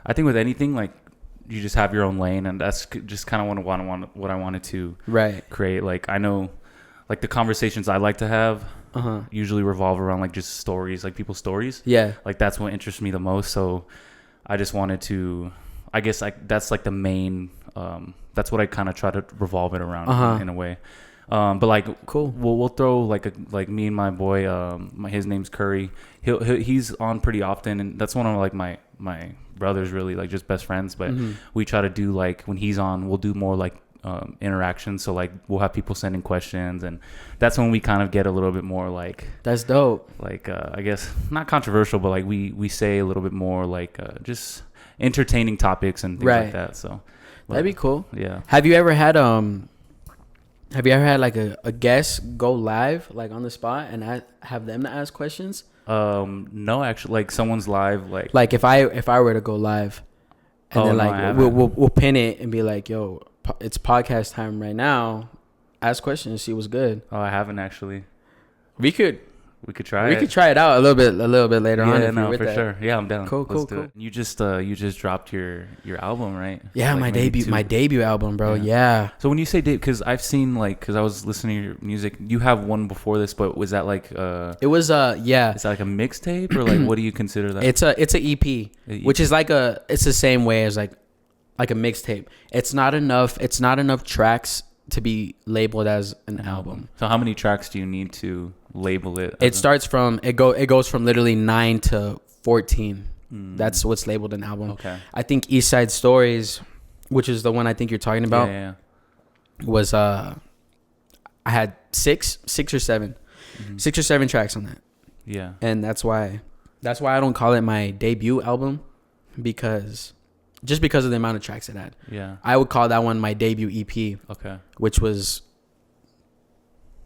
I think with anything, like, you just have your own lane, and that's just kind of what I wanted to create. Like, I know, like, the conversations I like to have usually revolve around, like, just stories, like people's stories. Yeah. Like, that's what interests me the most. So I just wanted to, I guess, like, that's like the main, that's what I kind of try to revolve it around in a way. But like, cool. We'll throw like me and my boy, his name's Curry. He's on pretty often, and that's one of like my brothers, really, like, just best friends. But we try to do, like, when he's on, we'll do more like interactions. So like, we'll have people sending questions, and that's when we kind of get a little bit more like, that's dope. Like, I guess not controversial, but like we say a little bit more like just entertaining topics and things like that. So that'd be cool. Yeah. Have you ever had like a guest go live, like, on the spot, and have them to ask questions? No, actually, like, someone's live, like if I were to go live, and then like we'll pin it and be like, yo, it's podcast time right now. Ask questions, see what's good. Oh, I haven't actually. We could try it. We could try it out a little bit later on. Yeah, no, for sure. Yeah, I'm down. Cool. You just dropped your album, right? Yeah, like my debut album, bro. Yeah. So when you say debut, because I've seen, like, because I was listening to your music, you have one before this, but was that like It was yeah. Is that like a mixtape, or like, what do you consider that? It's a EP, which is like it's the same way as like a mixtape. It's not enough tracks to be labeled as an album. So how many tracks do you need to label it? It goes from literally 9 to 14. That's what's labeled an album. Okay. I think East Side Stories, which is the one I think you're talking about, was I had six or seven tracks on that. Yeah. And that's why I don't call it my debut album, because of the amount of tracks it had. Yeah. I would call that one my debut EP. Okay.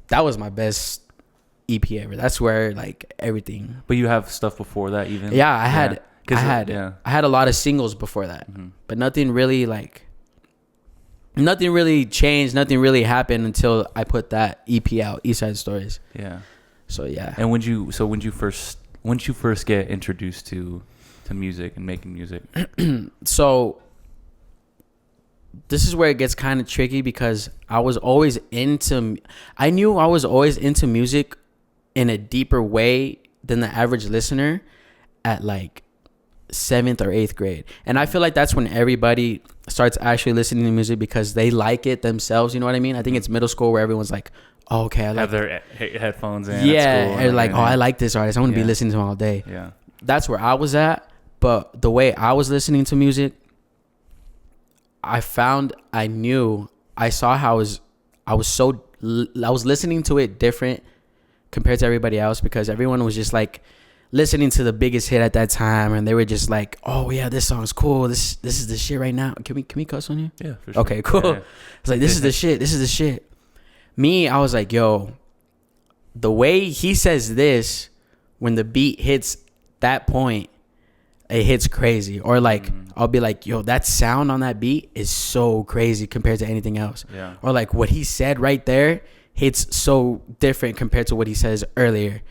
That was my best EP ever. That's where, like, everything. But you have stuff before that, even? Yeah, I had a lot of singles before that, but nothing really changed. Nothing really happened until I put that EP out, East Side Stories. Yeah. So yeah. And when you first get introduced to music and making music? So this is where it gets kind of tricky, because I knew I was always into music in a deeper way than the average listener at like 7th or 8th grade. And I feel like that's when everybody starts actually listening to music because they like it themselves. You know what I mean? I think it's middle school where everyone's like, oh, okay, I like have their headphones in. Yeah. And like, oh, I like this artist. I want to be listening to him all day. Yeah. That's where I was at. But the way I was listening to music, I saw how I was listening to it different compared to everybody else, because everyone was just like listening to the biggest hit at that time, and they were just like, oh yeah, this song's cool. This is the shit right now. Can we cuss on here? Yeah, for sure. Okay, cool. Yeah. It's like, this is the shit. This is the shit. Me, I was like, yo, the way he says this, when the beat hits that point, it hits crazy. Or like, I'll be like, yo, that sound on that beat is so crazy compared to anything else. Yeah. Or like, what he said right there hits so different compared to what he says earlier.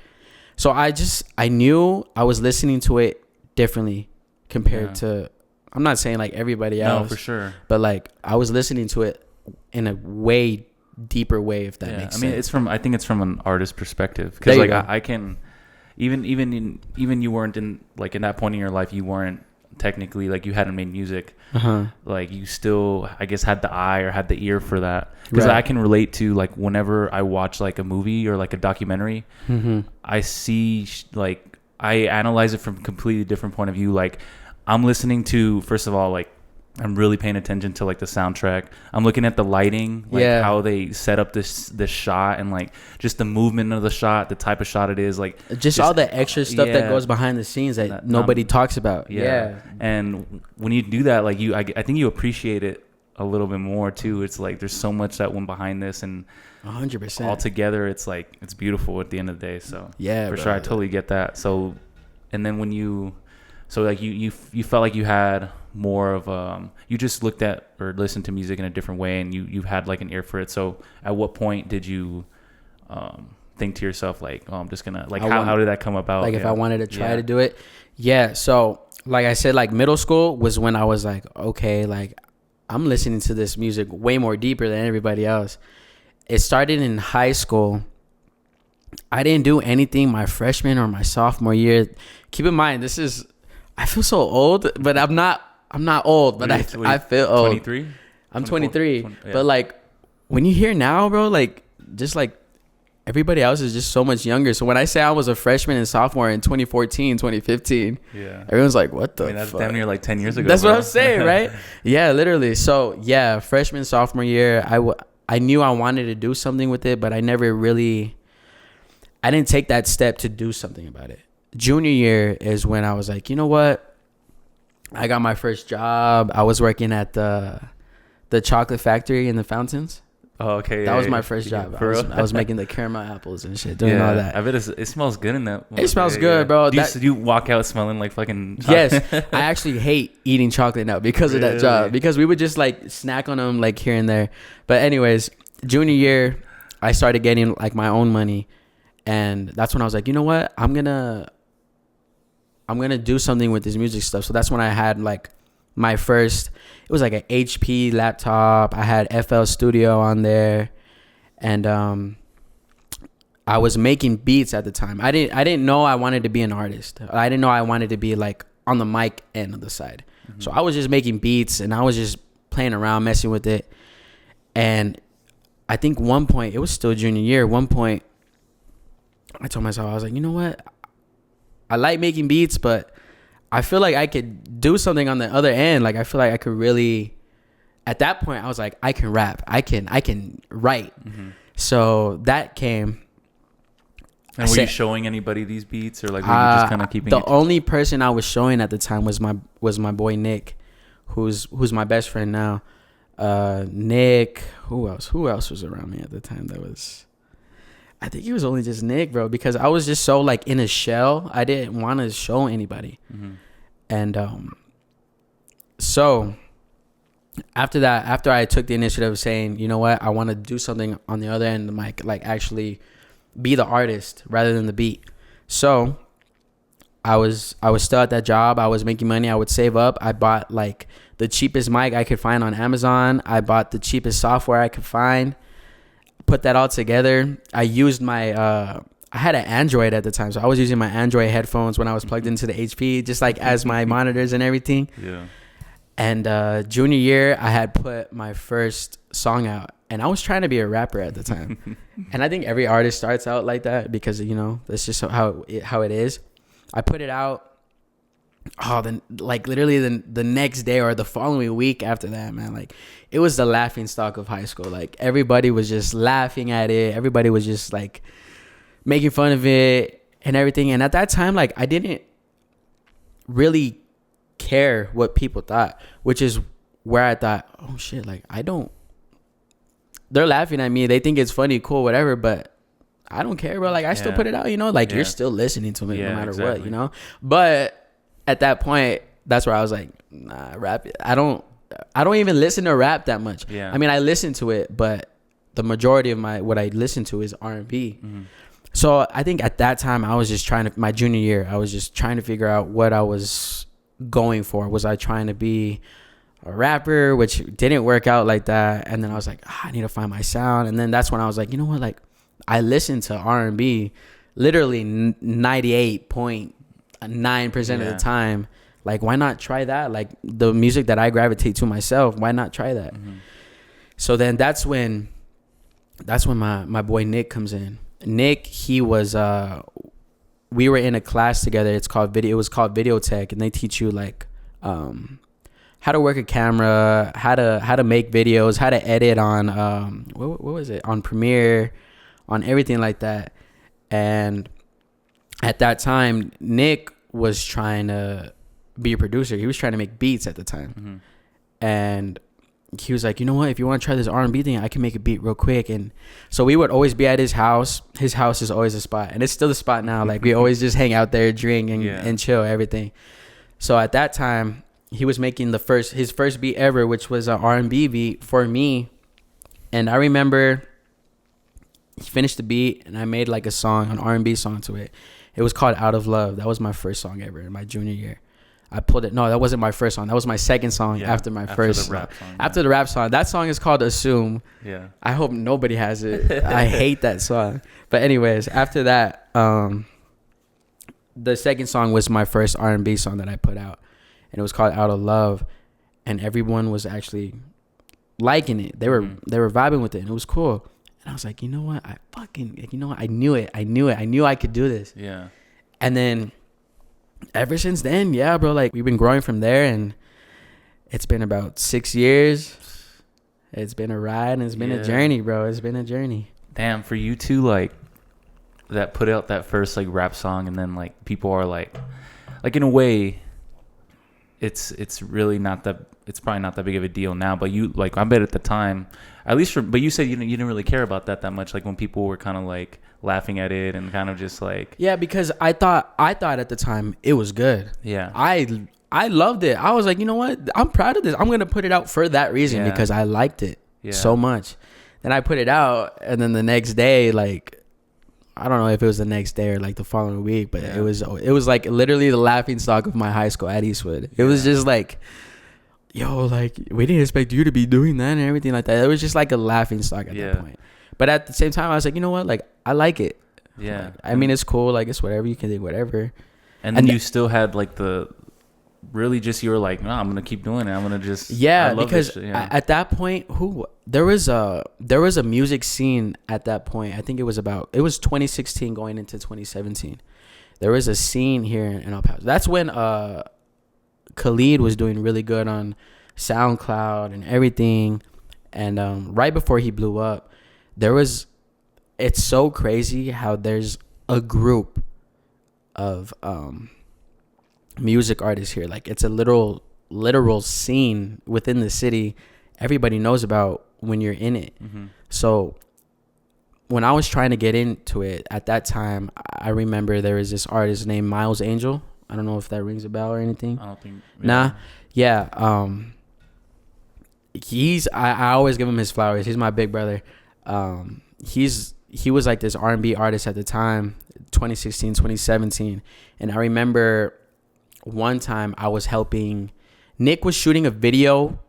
So I knew I was listening to it differently compared to, I'm not saying like everybody else. No, for sure. But like, I was listening to it in a way deeper way, if that makes sense. I think it's from an artist perspective, because like I can, even you weren't in that point in your life, you weren't technically, like, you hadn't made music. Like, you still, I guess, had the eye or had the ear for that, because I can relate to, like, whenever I watch like a movie or like a documentary, I see like, I analyze it from a completely different point of view. Like, I'm listening to, first of all, like, I'm really paying attention to like the soundtrack. I'm looking at the lighting, like how they set up this shot, and like just the movement of the shot, the type of shot it is, like just all the extra stuff that goes behind the scenes that nobody talks about. Yeah. And when you do that, like, I think you appreciate it a little bit more too. It's like there's so much that went behind this, and 100% altogether, it's like, it's beautiful at the end of the day. So yeah, for sure, I totally get that. So, and then when you felt like you had more of you just looked at or listened to music in a different way, and you had like an ear for it. So at what point did you think to yourself like, oh, I'm just gonna like, how did that come about? Like if I wanted to try to do it. Yeah. So like I said, like middle school was when I was like, okay, like I'm listening to this music way more deeper than everybody else. It started in high school. I didn't do anything my freshman or my sophomore year. Keep in mind, I feel so old, but I'm not old, but I feel old. 23? I'm 23. But like when you hear now, bro, like just like everybody else is just so much younger. So when I say I was a freshman and sophomore in 2014, 2015, everyone's like, what the fuck? That's damn near like 10 years ago. That's what I'm saying, right? Yeah, literally. So yeah, freshman, sophomore year, I knew I wanted to do something with it, but I didn't take that step to do something about it. Junior year is when I was like, you know what? I got my first job. I was working at the chocolate factory in the fountains. Oh, okay. That was my first job. I was making the caramel apples and shit, doing all that. I bet it smells good in that. It smells good, bro. Do you walk out smelling like fucking chocolate? Yes. I actually hate eating chocolate now because of that job. Because we would just like snack on them like here and there. But anyways, junior year, I started getting like my own money. And that's when I was like, you know what? I'm gonna do something with this music stuff. So that's when I had like my first, it was like an HP laptop. I had FL Studio on there, and I was making beats at the time. I didn't know I wanted to be an artist. I didn't know I wanted to be like on the mic end of the side. Mm-hmm. So I was just making beats and I was just playing around, messing with it. And I think one point, it was still junior year. One point, I told myself, I was like, you know what? I like making beats, but I feel like I could do something on the other end. Like I feel like I could really, at that point I was like, I can rap. I can write. Mm-hmm. So that came. And were you showing anybody these beats, or like were you just kind of keeping the only person I was showing at the time was my boy Nick, who's my best friend now. Nick, who else was around me at the time? I think it was only just Nick, bro, because I was just so like in a shell. I didn't want to show anybody. Mm-hmm. And so after that, after I took the initiative of saying, you know what, I want to do something on the other end of the mic, like actually be the artist rather than the beat. So I was still at that job. I was making money. I would save up. I bought like the cheapest mic I could find on Amazon. I bought the cheapest software I could find. Put that all together. I used my I had an Android at the time, so I was using my Android headphones when I was plugged into the HP, just like as my monitors and everything. Yeah. And junior year, I had put my first song out, and I was trying to be a rapper at the time. And I think every artist starts out like that because, you know, that's just how it is. I put it out. Oh, then like literally the next day or the following week after that, man, like it was the laughing stock of high school. Like everybody was just laughing at it. Everybody was just like making fun of it and everything. And at that time, like I didn't really care what people thought, which is where I thought, oh shit, like they're laughing at me. They think it's funny, cool, whatever, but I don't care, bro. Like I still put it out, you know, like you're still listening to me no matter what, you know. But at that point, that's where I was like, nah, rap. I don't even listen to rap that much. Yeah. I mean, I listen to it, but the majority of what I listen to is R&B. Mm-hmm. So I think at that time, I was just my junior year, I was just trying to figure out what I was going for. Was I trying to be a rapper, which didn't work out like that? And then I was like, I need to find my sound. And then that's when I was like, you know what? Like I listened to R&B literally 98.9% of the time. Like why not try that? Like the music that I gravitate to myself, why not try that? Mm-hmm. So then that's when my boy Nick comes in. Nick, he was we were in a class together. It was called Video Tech, and they teach you like how to work a camera, how to make videos, how to edit on what was it, on Premiere, on everything like that. And at that time, Nick was trying to be a producer. He was trying to make beats at the time. Mm-hmm. And he was like, you know what, if you want to try this R&B thing, I can make a beat real quick. And so we would always be at his house. His house is always a spot, and it's still a spot now. Like we always just hang out there, drink and chill, everything. So at that time, he was making his first beat ever, which was an R&B beat for me. And I remember he finished the beat, and I made like a song, an R&B song to it. It was called Out of Love. That was my first song ever in my junior year. I pulled it. No, that wasn't my first song. That was my second song after my first song. After the rap song. That song is called Assume. Yeah. I hope nobody has it. I hate that song. But anyways, after that, the second song was my first R&B song that I put out. And it was called Out of Love. And everyone was actually liking it. They were vibing with it. And it was cool. And I was like, you know what? I knew it. I knew I could do this. Yeah. And then ever since then, yeah, bro, like we've been growing from there, and it's been about 6 years. It's been a ride, and it's been a journey, bro. It's been a journey. Damn, for you two, like, that put out that first like rap song, and then like people are like in a way, it's really not that. It's probably not that big of a deal now, but you like, I bet at the time, at least but you said you didn't really care about that much, like when people were kind of like laughing at it and kind of just like, yeah, because I thought at the time it was good. Yeah, I loved it. I was like, you know what, I'm proud of this. I'm gonna put it out for that reason, because I liked it so much. Then I put it out, and then the next day, like, I don't know if it was the next day or like the following week, but it was like literally the laughing stock of my high school at Eastwood. It was just like, yo, like, we didn't expect you to be doing that and everything like that. It was just like a laughing stock at that point. But at the same time, I was like, you know what? Like, I like it. Yeah. Like, I mean, it's cool. Like, it's whatever. You can do whatever. And then you still had like really just, you were like, no, I'm going to keep doing it. I'm going to just. Yeah, because at that point, there was a music scene at that point. I think it was 2016 going into 2017. There was a scene here in El Paso. That's when Khalid was doing really good on SoundCloud and everything, and right before he blew up, it's so crazy how there's a group of music artists here. Like, it's a literal scene within the city everybody knows about when you're in it. So when I was trying to get into it at that time, I remember there was this artist named Miles Angel. I don't know if that rings a bell or anything. I don't think. Nah. Yeah. I always give him his flowers. He's my big brother. He was like this R&B artist at the time, 2016, 2017. And I remember one time I was helping, Nick was shooting a video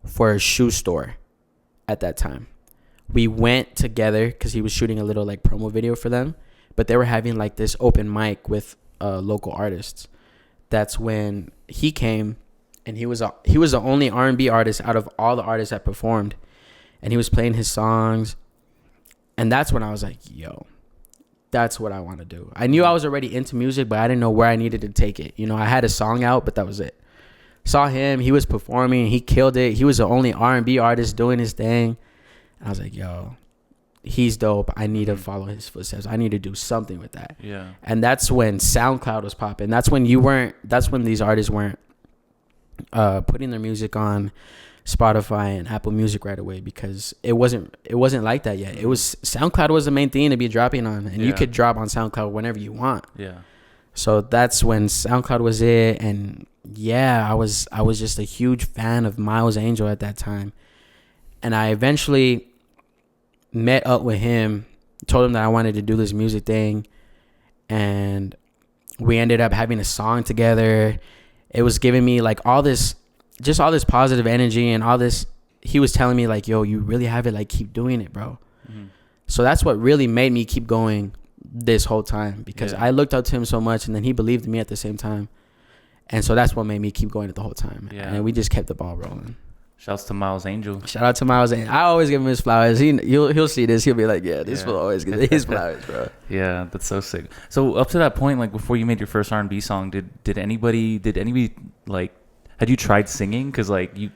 for a shoe store at that time. We went together because he was shooting a little like promo video for them, but they were having like this open mic with local artists. That's when he came, and he was the only R&B artist out of all the artists that performed, and he was playing his songs. And that's when I was like, yo, that's what I want to do. I knew I was already into music, but I didn't know where I needed to take it. You know, I had a song out, but that was it. Saw him, he was performing, he killed it. He was the only R&B artist doing his thing. I was like, yo, he's dope. I need to follow his footsteps. I need to do something with that. Yeah. And that's when SoundCloud was popping. That's when these artists weren't putting their music on Spotify and Apple Music right away, because it wasn't like that yet. It was, SoundCloud was the main thing to be dropping on, and you could drop on SoundCloud whenever you want. Yeah. So that's when SoundCloud was it. And yeah, I was just a huge fan of Miles Angel at that time. And I eventually met up with him, told him that I wanted to do this music thing, and we ended up having a song together. It was giving me like all this positive energy and all this. He was telling me like, yo, you really have it, like, keep doing it, bro. So that's what really made me keep going this whole time, because I looked up to him so much, and then he believed in me at the same time. And so that's what made me keep going the whole time. And we just kept the ball rolling. Shouts to Miles Angel. Shout out to Miles Angel. I always give him his flowers. He'll see this. He'll be like, yeah, this will always get his flowers, bro. Yeah, that's so sick. So up to that point, like before you made your first R&B song, did anybody like, had you tried singing? Because like you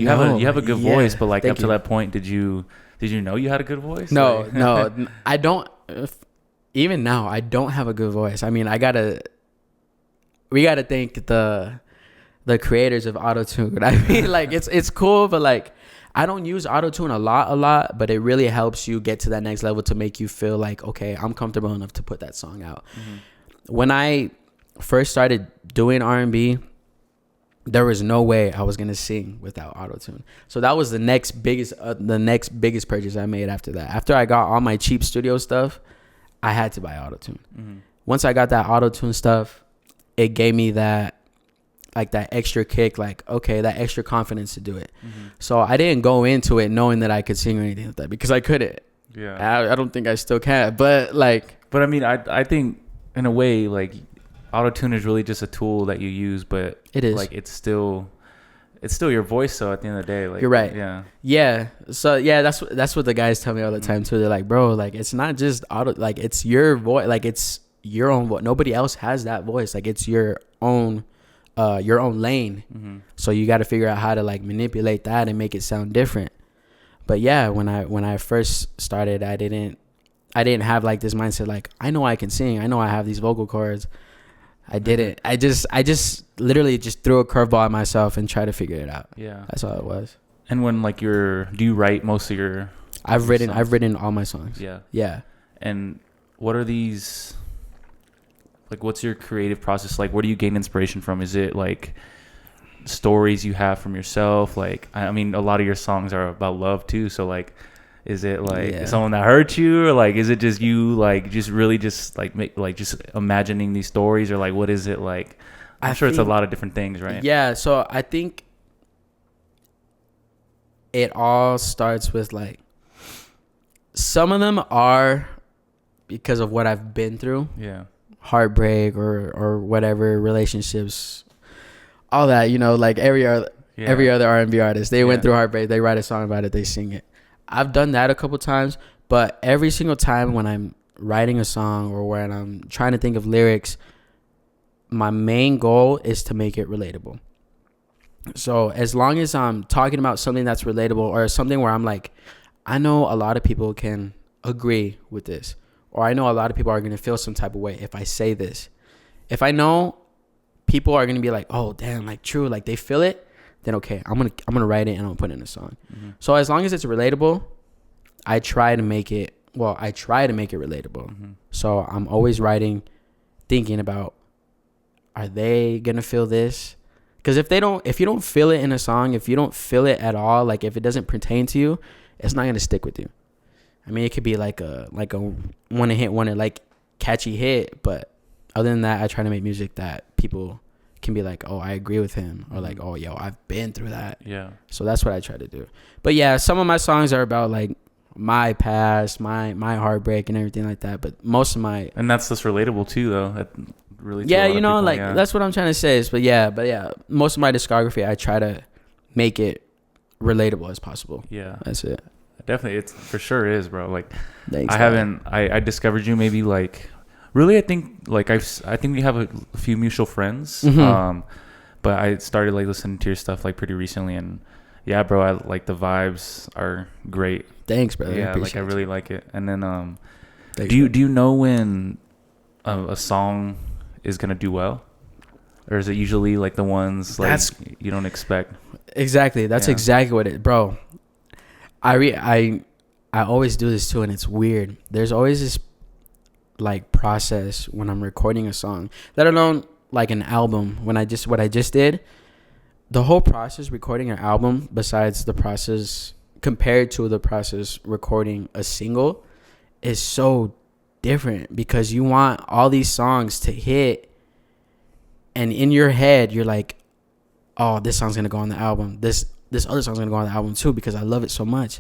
have a good voice, but like up to that point, did you know you had a good voice? No, like? No, I don't. Even now, I don't have a good voice. I mean, we gotta thank the creators of autotune. I mean, like, it's cool, but like, I don't use autotune a lot, but it really helps you get to that next level to make you feel like, okay, I'm comfortable enough to put that song out. When I first started doing R&B, there was no way I was gonna sing without auto-tune. So that was the next biggest purchase I made after that. After I got all my cheap studio stuff, I had to buy auto-tune. Mm-hmm. Once I got that auto-tune stuff, it gave me that extra kick, like, okay, that extra confidence to do it. Mm-hmm. So I didn't go into it knowing that I could sing or anything like that, because I couldn't. Yeah, I don't think I still can. But I mean, I think in a way, like, auto-tune is really just a tool that you use, but it is, like, it's still your voice. So at the end of the day, like, you're right. Yeah. So yeah, that's what the guys tell me all the time too. They're like, bro, like, it's not just like, it's your voice, like, it's your own voice. Nobody else has that voice. Like, it's your own lane. Mm-hmm. So you got to figure out how to, like, manipulate that and make it sound different. But yeah, when I first started, I didn't have, like, this mindset, like, I know I can sing, I know I have these vocal cords. I didn't. I just literally just threw a curveball at myself and tried to figure it out. Yeah, that's all it was. And when, like, do you write most of your? I've written all my songs. Yeah. And what are these? Like, what's your creative process like? Where do you gain inspiration from? Is it, like, stories you have from yourself? Like, I mean, a lot of your songs are about love too. So, like, is it, like, someone that hurt you, or, like, is it just you, like, just really just, like, just imagining these stories, or, like, what is it like? I'm sure it's a lot of different things, right? Yeah. So I think it all starts with, like, some of them are because of what I've been through. Yeah. Heartbreak or whatever, relationships, all that, you know, like every other R&B artist, they went through heartbreak, they write a song about it, they sing it. I've done that a couple times, but every single time when I'm writing a song or when I'm trying to think of lyrics, my main goal is to make it relatable. So as long as I'm talking about something that's relatable, or something where I'm like, I know a lot of people can agree with this, or I know a lot of people are going to feel some type of way if I say this. If I know people are going to be like, oh, damn, like, true, like, they feel it, then okay, I'm going to write it and I'm going to put it in a song. Mm-hmm. So as long as it's relatable, I try to make it relatable. Mm-hmm. So I'm always writing, thinking about, are they going to feel this? Because if you don't feel it in a song, if you don't feel it at all, like, if it doesn't pertain to you, it's not going to stick with you. I mean, it could be like a one-hit wonder, like, catchy hit, but other than that, I try to make music that people can be like, oh, I agree with him, or like, oh, yo, I've been through that. Yeah. So that's what I try to do. But yeah, some of my songs are about, like, my past, my heartbreak and everything like that. But most of my, and that's just relatable too, though. That really, yeah, you know, like, that's what I'm trying to say. But yeah, most of my discography, I try to make it relatable as possible. Yeah, that's it. Definitely, it's for sure is, bro. Like, thanks, I discovered you maybe, like, really, I think, like, I think we have a few mutual friends. Mm-hmm. But I started, like, listening to your stuff, like, pretty recently, and yeah, bro, I like, the vibes are great. Thanks, brother. Yeah, like, I really like it. And then do you know when a song is gonna do well, or is it usually, like, the ones, like, you don't expect? Exactly. That's exactly what it, bro. I always do this too, and it's weird. There's always this, like, process when I'm recording a song, let alone, like, an album. What I just did, the whole process recording an album, besides the process compared to the process recording a single, is so different, because you want all these songs to hit, and in your head you're like, oh, this song's gonna go on the album, this other song's gonna go on the album too, because I love it so much.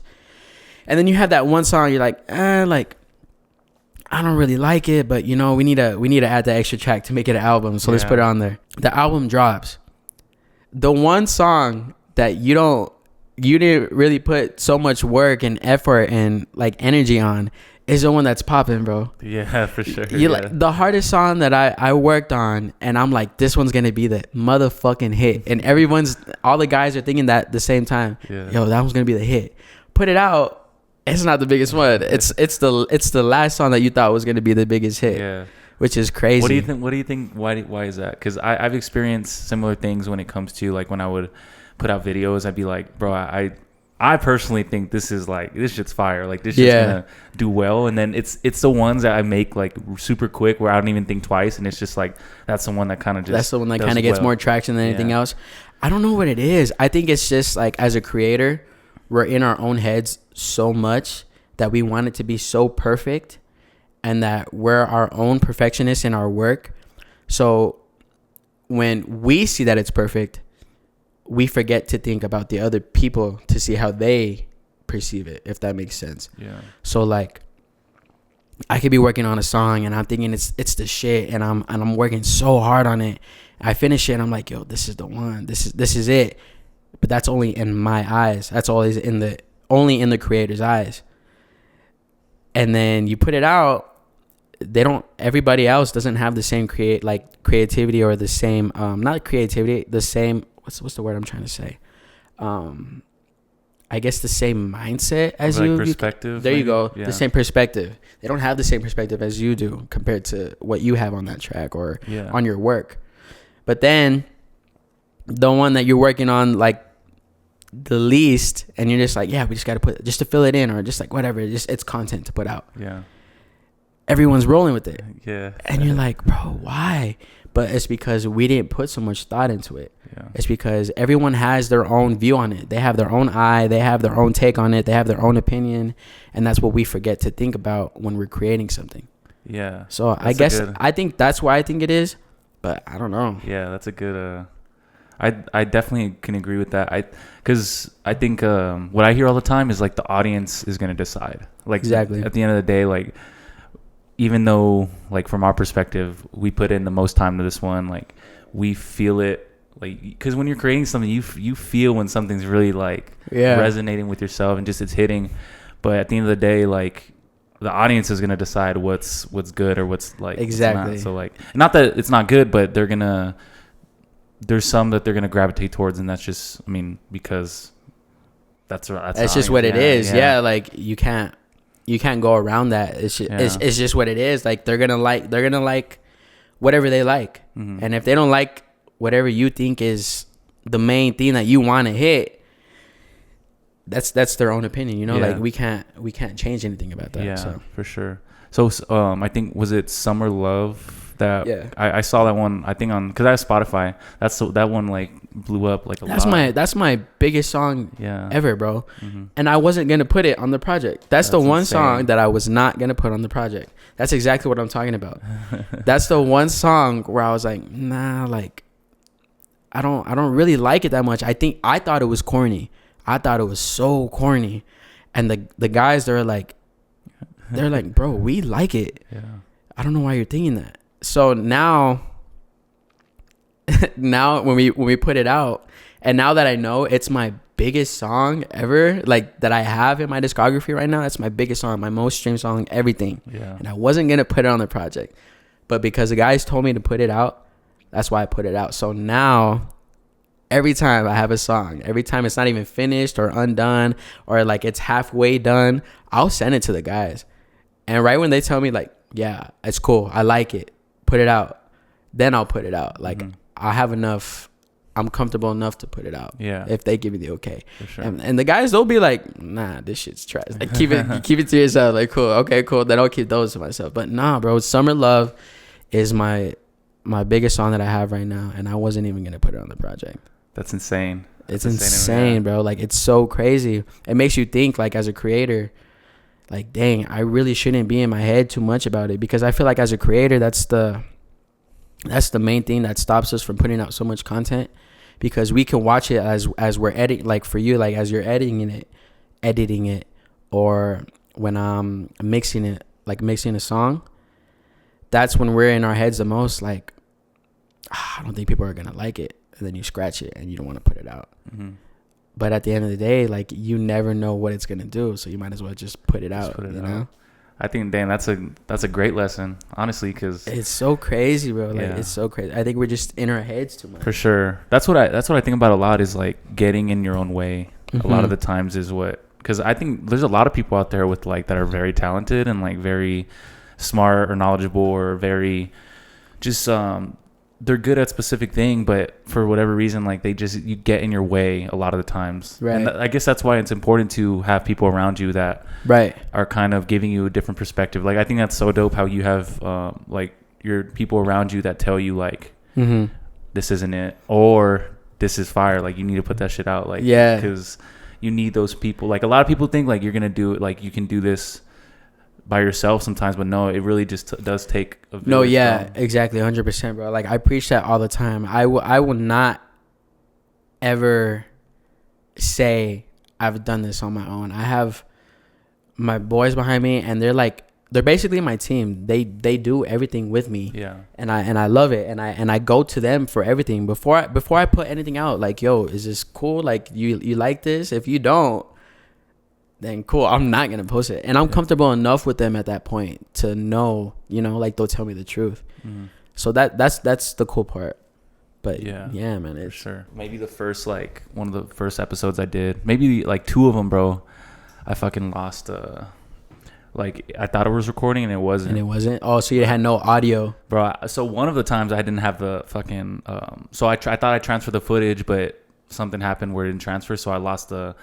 And then you have that one song, you're like, like, I don't really like it, but, you know, we need to add that extra track to make it an album, so let's put it on there. The album drops. The one song that you didn't really put so much work and effort and, like, energy on is the one that's popping, bro. Yeah, for sure. Like, the hardest song that I worked on, and I'm like, this one's gonna be the motherfucking hit, and all the guys are thinking that at the same time. Yeah. Yo, that one's gonna be the hit. Put it out. It's not the biggest one. It's the last song that you thought was gonna be the biggest hit. Yeah. Which is crazy. What do you think? Why is that? Because I've experienced similar things when it comes to, like, when I would put out videos, I'd be like, bro, I personally think this shit's fire. Like, this shit's gonna do well. And then it's the ones that I make, like, super quick, where I don't even think twice. And it's just like, that's the one that kind of just, that's the one that kind of gets more traction than anything else. I don't know what it is. I think it's just like, as a creator, we're in our own heads so much that we want it to be so perfect, and that we're our own perfectionists in our work. So when we see that it's perfect, we forget to think about the other people to see how they perceive it, if that makes sense. Yeah. So like, I could be working on a song and I'm thinking it's the shit, and I'm working so hard on it. I finish it and I'm like, yo, this is the one. This is it. But that's only in my eyes. That's always only in the creator's eyes. And then you put it out, everybody else doesn't have the same creativity, or the same not creativity, the same, what's the word I'm trying to say? I guess the same mindset as like you. Perspective. There maybe? you go. Yeah. The same perspective. They don't have the same perspective as you do compared to what you have on that track or on your work. But then the one that you're working on, like, the least, and you're just like, yeah, we just got to put, just to fill it in, or just like whatever, it's content to put out. Yeah. Everyone's rolling with it. Yeah. And you're like, bro, why? But it's because we didn't put so much thought into it. Yeah. It's because everyone has their own view on it. They have their own eye. They have their own take on it. They have their own opinion. And that's what we forget to think about when we're creating something. Yeah. So I think that's why I think it is, but I don't know. Yeah, that's a good, I definitely can agree with that. Because I think what I hear all the time is like the audience is going to decide. Like, exactly. At the end of the day, like, even though, like, from our perspective, we put in the most time to this one, like, we feel it, like, because when you're creating something, you feel when something's really, like, resonating with yourself and just it's hitting. But at the end of the day, like, the audience is gonna decide what's good or what's, like, exactly. what's not. So, like, not that it's not good, but there's some that they're gonna gravitate towards, and that's just, I mean, because that's just what it is. Yeah, like, you can't go around that. It's just what it is. Like, they're gonna like whatever they like. Mm-hmm. And if they don't like whatever you think is the main thing that you want to hit, that's their own opinion, you know. Like, we can't change anything about that. So for sure. So I think, was it Summer Love that I saw that one, I think, on, because I have Spotify. That one, like, blew up like a lot. That's my biggest song ever, bro. Mm-hmm. And I wasn't gonna put it on the project. That's the one insane song that I was not gonna put on the project. That's exactly what I'm talking about. That's the one song where I was like, nah, like, I don't really like it that much. I thought it was corny. I thought it was so corny. And the guys, they're like, bro, we like it. Yeah. I don't know why you're thinking that. So now when we put it out, and now that I know it's my biggest song ever, like, that I have in my discography right now, it's my biggest song, my most streamed song, everything. Yeah. And I wasn't gonna put it on the project, but because the guys told me to put it out, that's why I put it out. So now, every time I have a song, every time it's not even finished or undone, or like it's halfway done, I'll send it to the guys. And right when they tell me, like, yeah, it's cool, I like it, put it out, then I'll put it out. Like, I have enough, I'm comfortable enough to put it out. Yeah. If they give me the okay. For sure. And the guys, they'll be like, nah, this shit's trash. Like, keep it to yourself. Like, cool, okay, cool. Then I'll keep those to myself. But nah, bro, Summer Love is my biggest song that I have right now, and I wasn't even gonna put it on the project. That's insane. It's insane, bro. Like, it's so crazy. It makes you think, like, as a creator, like, dang, I really shouldn't be in my head too much about it, because I feel like as a creator, that's the main thing that stops us from putting out so much content, because we can watch it as we're editing, like, for you, like, as you're editing it, or when I'm mixing it, like mixing a song, that's when we're in our heads the most, like, I don't think people are gonna like it, and then you scratch it and you don't want to put it out. Mm-hmm. But at the end of the day, like, you never know what it's gonna do, so you might as well just put it out. You know? I think, Dan, that's a great lesson, honestly, because it's so crazy, bro. Like, it's so crazy. I think we're just in our heads too much. For sure. That's what I think about a lot, is like getting in your own way. Mm-hmm. A lot of the times is what, because I think there's a lot of people out there with, like, that are very talented and, like, very smart or knowledgeable or very just they're good at specific thing, but for whatever reason, like, you get in your way a lot of the times. Right. And I guess that's why it's important to have people around you that are kind of giving you a different perspective. Like, I think that's so dope how you have like your people around you that tell you, like, this isn't it, or this is fire. Like, you need to put that shit out. Like, yeah, because you need those people. Like, a lot of people think like you're gonna do it, like you can do this by yourself sometimes, but no, it really just does take a village. No, yeah, exactly, 100%, bro. Like, I preach that all the time. I will not ever say I've done this on my own. I have my boys behind me, and they're basically my team. They do everything with me. Yeah. And I love it. And I go to them for everything before I put anything out. Like, yo, is this cool? Like, you like this? If you don't, then cool, I'm not gonna post it. And I'm comfortable enough with them at that point to know, like, they'll tell me the truth. Mm-hmm. So that's the cool part. But yeah, man, it's for sure. Maybe the first, like, one of the first episodes I did, maybe like 2 of them, bro, I fucking lost like, I thought it was recording and it wasn't. Oh, so you had no audio, bro. So one of the times I didn't have the fucking so I thought I transferred the footage, but something happened where it didn't transfer, so I lost the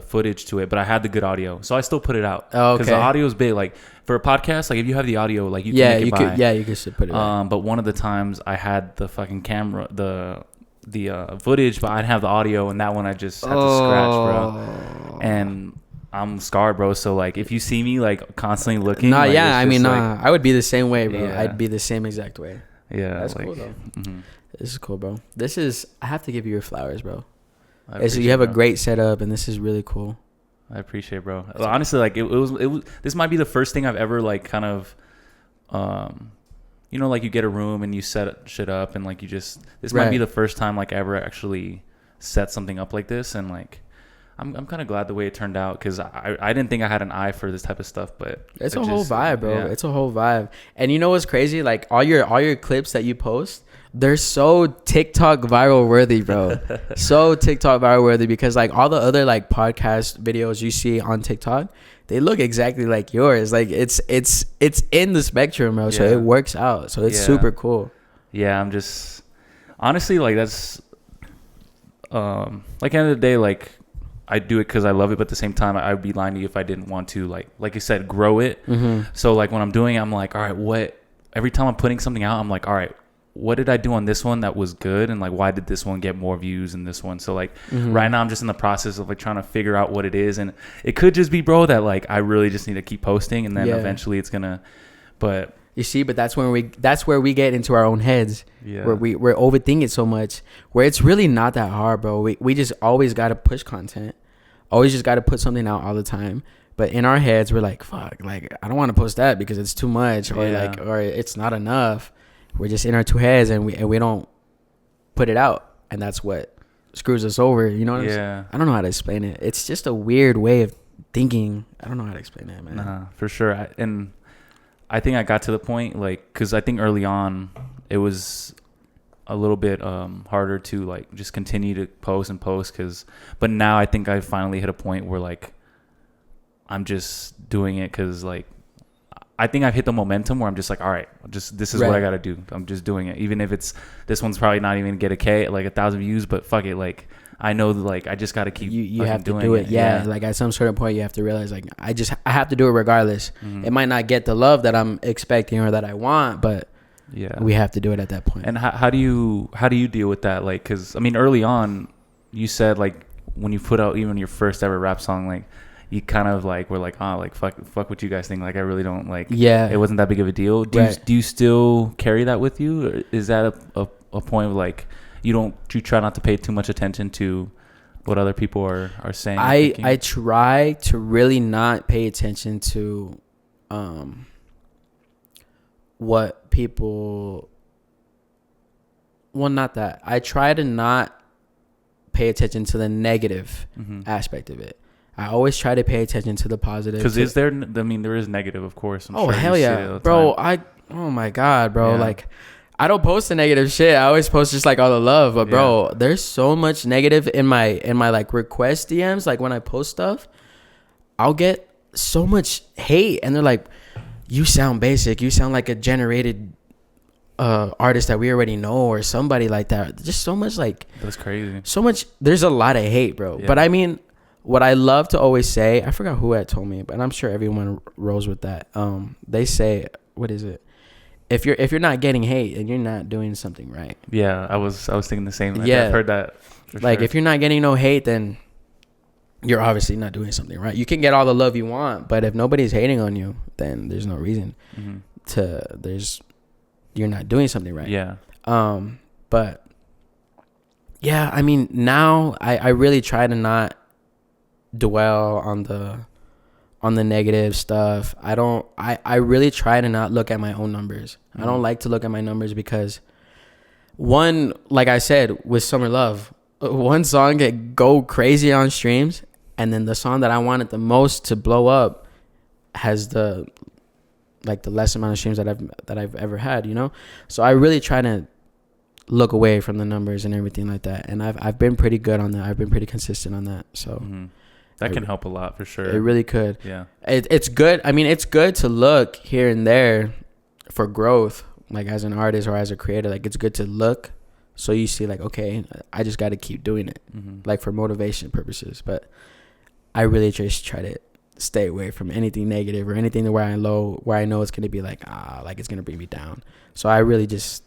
footage to it, but I had the good audio, so I still put it out. Oh, okay. Because the audio is big. Like, for a podcast, like, if you have the audio, like, you can make it by. You could put it back. But one of the times I had the fucking camera, the footage, but I didn't have the audio, and that one I just had to scratch, bro. And I'm scarred, bro. So, like, if you see me, like, constantly looking, like, I would be the same way, bro. Yeah. I'd be the same exact way. Yeah, that's like, cool though. Mm-hmm. This is cool, bro. I have to give you your flowers, bro. So you have a great setup, and this is really cool. I appreciate it, bro. Honestly, like, it was this might be the first thing I've ever, like, kind of like, you get a room and you set shit up, and, like, this might be the first time, like, I ever actually set something up like this. And, like, I'm kind of glad the way it turned out, because I didn't think I had an eye for this type of stuff, but it's a whole vibe, bro. Yeah. It's a whole vibe. And you know what's crazy? Like, all your clips that you post, they're so TikTok viral worthy, bro. So TikTok viral worthy, because, like, all the other, like, podcast videos you see on TikTok, they look exactly like yours. Like, it's in the spectrum, bro. So it works out. So it's super cool. Yeah, I'm just honestly, like, that's like, at the end of the day, like, I do it because I love it, but at the same time, I would be lying to you if I didn't want to, like you said, grow it. Mm-hmm. So, like, when I'm doing it, I'm like, all right, every time I'm putting something out, I'm like, all right, what did I do on this one that was good? And, like, why did this one get more views than this one? So, like, right now I'm just in the process of, like, trying to figure out what it is. And it could just be, bro, that, like, I really just need to keep posting, and then eventually it's gonna, but you see, but that's where we get into our own heads, where we're overthinking so much, where it's really not that hard, bro. We just always got to push content, always just got to put something out all the time. But in our heads, we're like, fuck, like, I don't want to post that because it's too much, or or it's not enough. We're just in our 2 heads, and we don't put it out, and that's what screws us over. You know what I'm saying? I don't know how to explain it. It's just a weird way of thinking. I don't know how to explain it, man. Nah, for sure. I think I got to the point, like, because I think early on it was a little bit harder to, like, just continue to post, but now I think I finally hit a point where, like, I'm just doing it because, like, I think I've hit the momentum where I'm just like, all right, this is what I got to do. I'm just doing it. Even if this one's probably not even get like 1,000 views, but fuck it. Like, I know that, like, I just got to keep you have to do it. Yeah. Like, at some certain point you have to realize, like, I have to do it regardless. Mm-hmm. It might not get the love that I'm expecting or that I want, but we have to do it at that point. And how do you deal with that? Like, cause I mean, early on you said, like, when you put out even your first ever rap song, like, you kind of, like, were like, oh, like, fuck what you guys think. Like, I really don't, like, it wasn't that big of a deal. Do you still carry that with you? Or is that a point of, like, you try not to pay too much attention to what other people are saying? I try to really not pay attention to what people, well, not that. I try to not pay attention to the negative aspect of it. I always try to pay attention to the positive. Because there is negative, of course. I'm sure hell yeah, bro. Oh my God, bro. Yeah. Like, I don't post the negative shit. I always post just, like, all the love. But bro, there's so much negative in my like, request DMs. Like, when I post stuff, I'll get so much hate, and they're like, you sound basic. You sound like a generated artist that we already know, or somebody like that. Just so much, like, that's crazy. So much. There's a lot of hate, bro. Yeah. But I mean, what I love to always say, I forgot who had told me, but I'm sure everyone rolls with that. They say, what is it? if you're not getting hate, then you're not doing something right. Yeah, I was thinking the same. Yeah, I've heard that. Like, if you're not getting no hate, then you're obviously not doing something right. You can get all the love you want, but if nobody's hating on you, then there's no reason you're not doing something right. Yeah. But yeah, I mean, now I really try to not dwell on the negative stuff. I really try to not look at my own numbers. I don't like to look at my numbers because, one, like I said, with Summer Love, one song can go crazy on streams, and then the song that I wanted the most to blow up has the less amount of streams that I've ever had, you know? So I really try to look away from the numbers and everything like that, and I've been pretty good on that. I've been pretty consistent on that. So that can help a lot for sure. It really could. Yeah. It's good. I mean, it's good to look here and there for growth, like as an artist or as a creator. Like, it's good to look so you see, like, okay, I just got to keep doing it, like for motivation purposes. But I really just try to stay away from anything negative or anything where I know it's gonna be like it's gonna bring me down. So I really just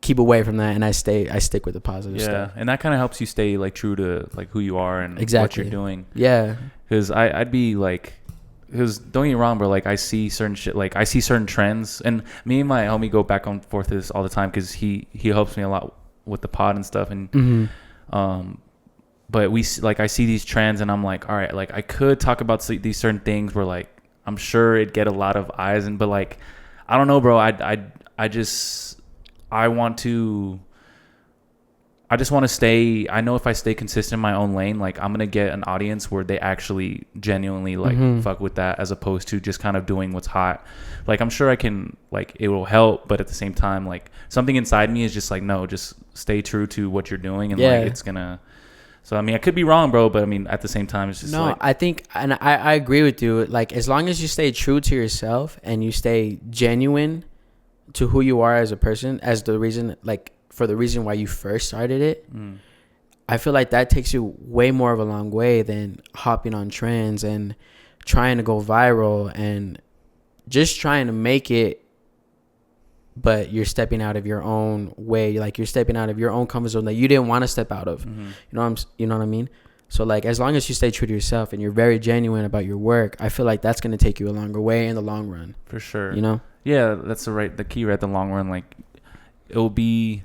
keep away from that, and I stick with the positive stuff. And that kind of helps you stay like true to like who you are and what you're doing. Yeah, because I'd be like, because don't get me wrong, bro, like I see certain shit, like I see certain trends, and me and my homie go back and forth this all the time because he helps me a lot with the pod and stuff, and but I see these trends, and I'm like, all right, like I could talk about these certain things where like I'm sure it'd get a lot of eyes, but like I don't know, bro. I just want to stay. I know if I stay consistent in my own lane, like I'm gonna get an audience where they actually genuinely like fuck with that, as opposed to just kind of doing what's hot. Like I'm sure I can, like it will help, but at the same time, like something inside me is just like, no, just stay true to what you're doing, and like it's gonna. So I mean, I could be wrong, bro, but I mean, at the same time, it's just no. I think, and I agree with you. Like, as long as you stay true to yourself and you stay genuine to who you are as a person, as the reason, like for the reason why you first started it, I feel like that takes you way more of a long way than hopping on trends and trying to go viral and just trying to make it, but you're stepping out of your own way. Like, you're stepping out of your own comfort zone that you didn't want to step out of. You know what I mean? So like, as long as you stay true to yourself and you're very genuine about your work, I feel like that's going to take you a longer way in the long run. For sure. You know? Yeah, that's the key, right? The long run, like it won't be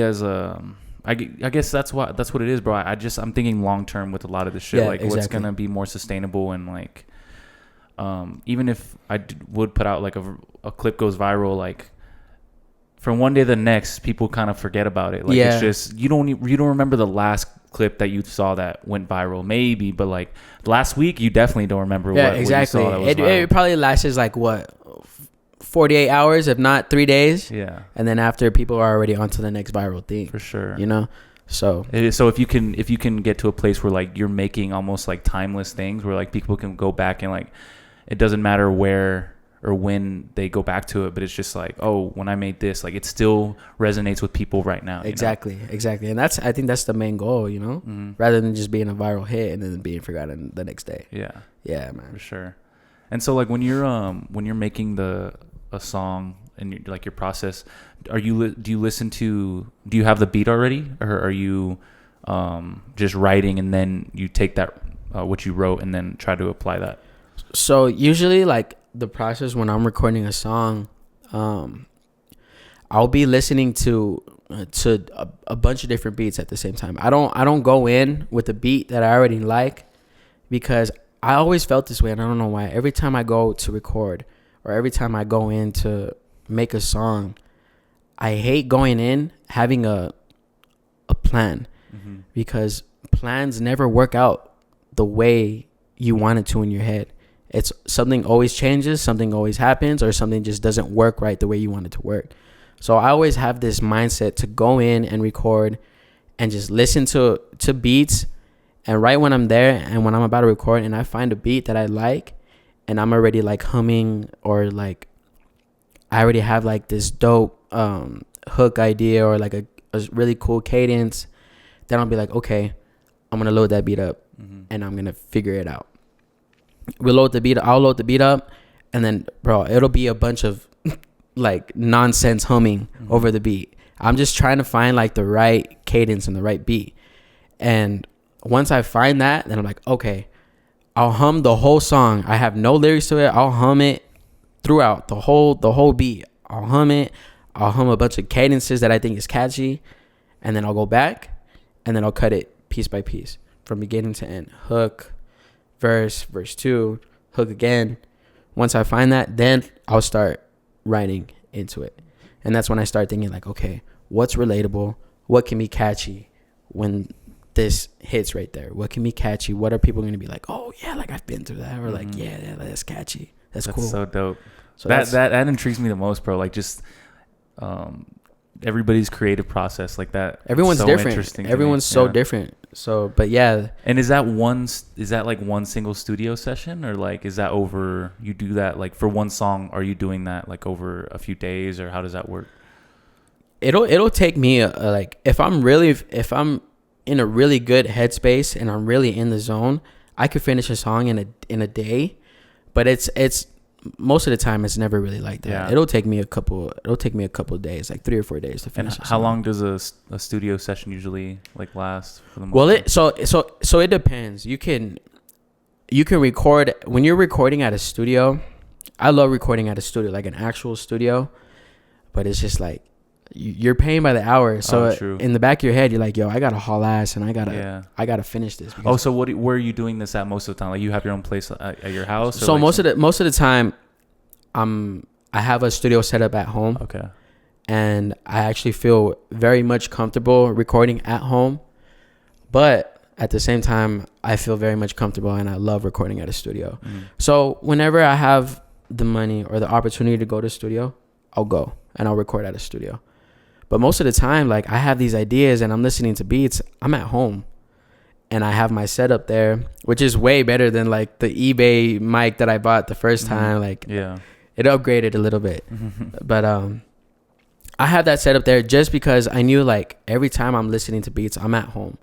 as I guess that's what it is, bro. I'm thinking long term with a lot of this shit. Like, what's gonna be more sustainable, and like, even if I would put out like a clip goes viral, like from one day to the next, people kind of forget about it. Like, it's just you don't remember the last clip that you saw that went viral, maybe, but like last week, you definitely don't remember. What you saw that was viral. It probably lasts like what, 48 hours, if not 3 days. Yeah. And then after, people are already on to the next viral thing. For sure. You know? So if you can get to a place where like you're making almost like timeless things where like people can go back and like it doesn't matter where or when they go back to it, but it's just like, oh, when I made this, like it still resonates with people right now. Exactly. And I think that's the main goal, you know, rather than just being a viral hit and then being forgotten the next day. Yeah, man, for sure. And so like when you're making a song and like your process, do you have the beat already, or are you just writing and then you take that what you wrote and then try to apply that? So usually, like, the process when I'm recording a song, I'll be listening to a bunch of different beats at the same time. I don't go in with a beat that I already like, because I always felt this way, and I don't know why. Every time I go to record, or every time I go in to make a song, I hate going in having a plan, because plans never work out the way you want it to in your head. It's something always changes, something always happens, or something just doesn't work right the way you want it to work. So I always have this mindset to go in and record and just listen to beats, and right when I'm there and when I'm about to record and I find a beat that I like and I'm already like humming, or like I already have like this dope hook idea, or like a really cool cadence, then I'll be like, okay, I'm gonna load that beat up and I'm gonna figure it out. I'll load the beat up, and then bro, it'll be a bunch of like nonsense humming over the beat. I'm just trying to find like the right cadence and the right beat. And once I find that, then I'm like, okay, I'll hum the whole song. I have no lyrics to it. I'll hum it throughout the whole beat. I'll hum it. I'll hum a bunch of cadences that I think is catchy, and then I'll go back, and then I'll cut it piece by piece from beginning to end. Hook, verse 2, hook again. Once I find that, then I'll start writing into it. And that's when I start thinking like, okay, what's relatable? What can be catchy when this hits right there? What can be catchy? What are people going to be like, oh yeah, like I've been through that, or like yeah, that's catchy. That's cool. So dope. So that intrigues me the most, bro. Like just everybody's creative process like that. Everyone's so different. Everyone's so different. So, but yeah. And is that like one single studio session, or like is that over? You do that like for one song? Are you doing that like over a few days, or how does that work? It'll take me like if I'm in a really good headspace and I'm really in the zone, I could finish a song in a day. But it's most of the time it's never really like that. Yeah. It'll take me a couple of days, like 3 or 4 days to finish. And how long does a studio session usually like last for the most part? So it depends. You can record when you're recording at a studio. I love recording at a studio, like an actual studio, but it's just like you're paying by the hour. So in the back of your head, you're like, yo, I gotta haul ass and I gotta finish this. So where are you doing this at most of the time? Like you have your own place at your house? So most of the time, I have a studio set up at home. Okay. And I actually feel very much comfortable recording at home, but at the same time, I feel very much comfortable and I love recording at a studio. So whenever I have the money or the opportunity to go to a studio, I'll go and I'll record at a studio. But most of the time, like I have these ideas and I'm listening to beats, I'm at home and I have my setup there, which is way better than like the eBay mic that I bought the first time. Like it upgraded a little bit, but I have that setup there just because I knew like every time I'm listening to beats, I'm at home.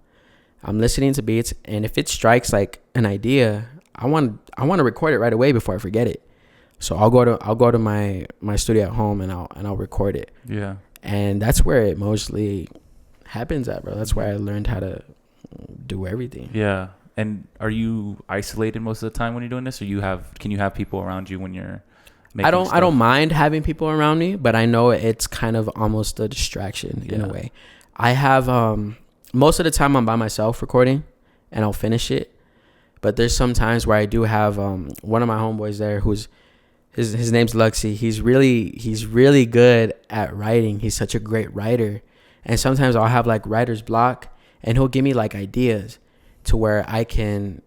I'm listening to beats, and if it strikes like an idea, I want to record it right away before I forget it. So I'll go to my studio at home and I'll record it. Yeah. And that's where it mostly happens at, bro. That's where I learned how to do everything. Yeah. And are you isolated most of the time when you're doing this, or can you have people around you when you're making stuff? I don't mind having people around me, but I know it's kind of almost a distraction in a way. I have most of the time I'm by myself recording and I'll finish it. But there's some times where I do have one of my homeboys there who's his name's Luxy. He's really good at writing. He's such a great writer. And sometimes I'll have like writer's block and he'll give me like ideas to where I can,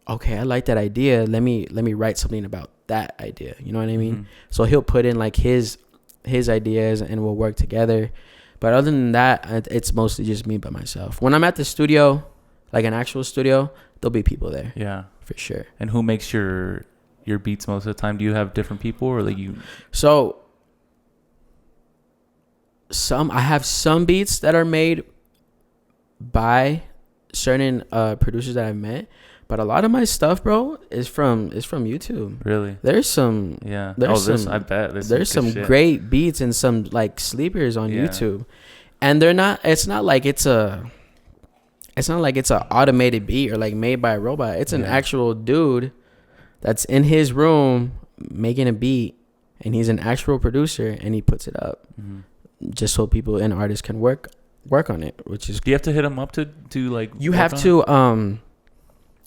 okay, I like that idea. Let me write something about that idea. You know what I mean? So he'll put in like his ideas and we'll work together. But other than that, it's mostly just me by myself. When I'm at the studio, like an actual studio, there'll be people there. Yeah, for sure. And who makes your beats most of the time? Do you have different people, or like you? So I have some beats that are made by certain producers that I've met, but a lot of my stuff, bro, is from YouTube. Really? There's some I bet there's some great beats and some like sleepers on YouTube, and it's not like it's a automated beat or like made by a robot. It's an actual dude that's in his room making a beat, and he's an actual producer, and he puts it up just so people and artists can work on it, which is. Do you have to hit him up to like? You have to.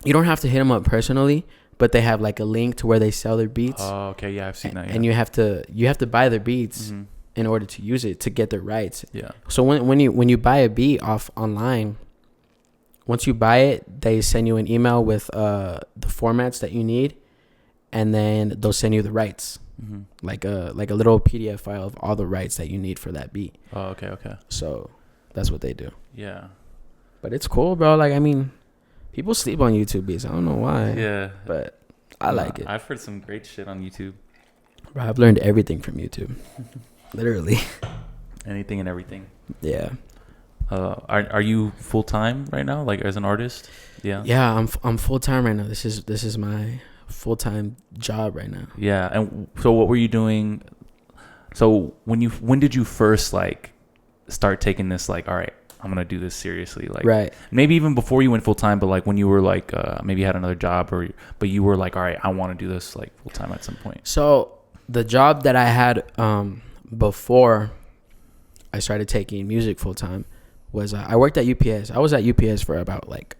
You don't have to hit them up personally, but they have like a link to where they sell their beats. Oh, okay, yeah, I've seen that. Yeah. And you have to buy their beats in order to use it, to get their rights. Yeah. So when you buy a beat off online, once you buy it, they send you an email with the formats that you need, and then they'll send you the rights, like a little PDF file of all the rights that you need for that beat. Oh, okay. So that's what they do. Yeah. But it's cool, bro. Like, I mean, people sleep on YouTube beats. I don't know why. Yeah. But I like it. I've heard some great shit on YouTube. Bro, I've learned everything from YouTube. Literally. Anything and everything. Yeah. Are you full time right now, like as an artist? Yeah. Yeah, I'm full time right now. This is my full-time job right now. Yeah. And so what were you doing? So when did you first like start taking this, like, all right, I'm going to do this seriously? Like, right. Maybe even before you went full time, but like when you were like, maybe you had another job, but you were like, all right, I want to do this like full time at some point. So the job that I had before I started taking music full time was I worked at UPS. I was at UPS for about like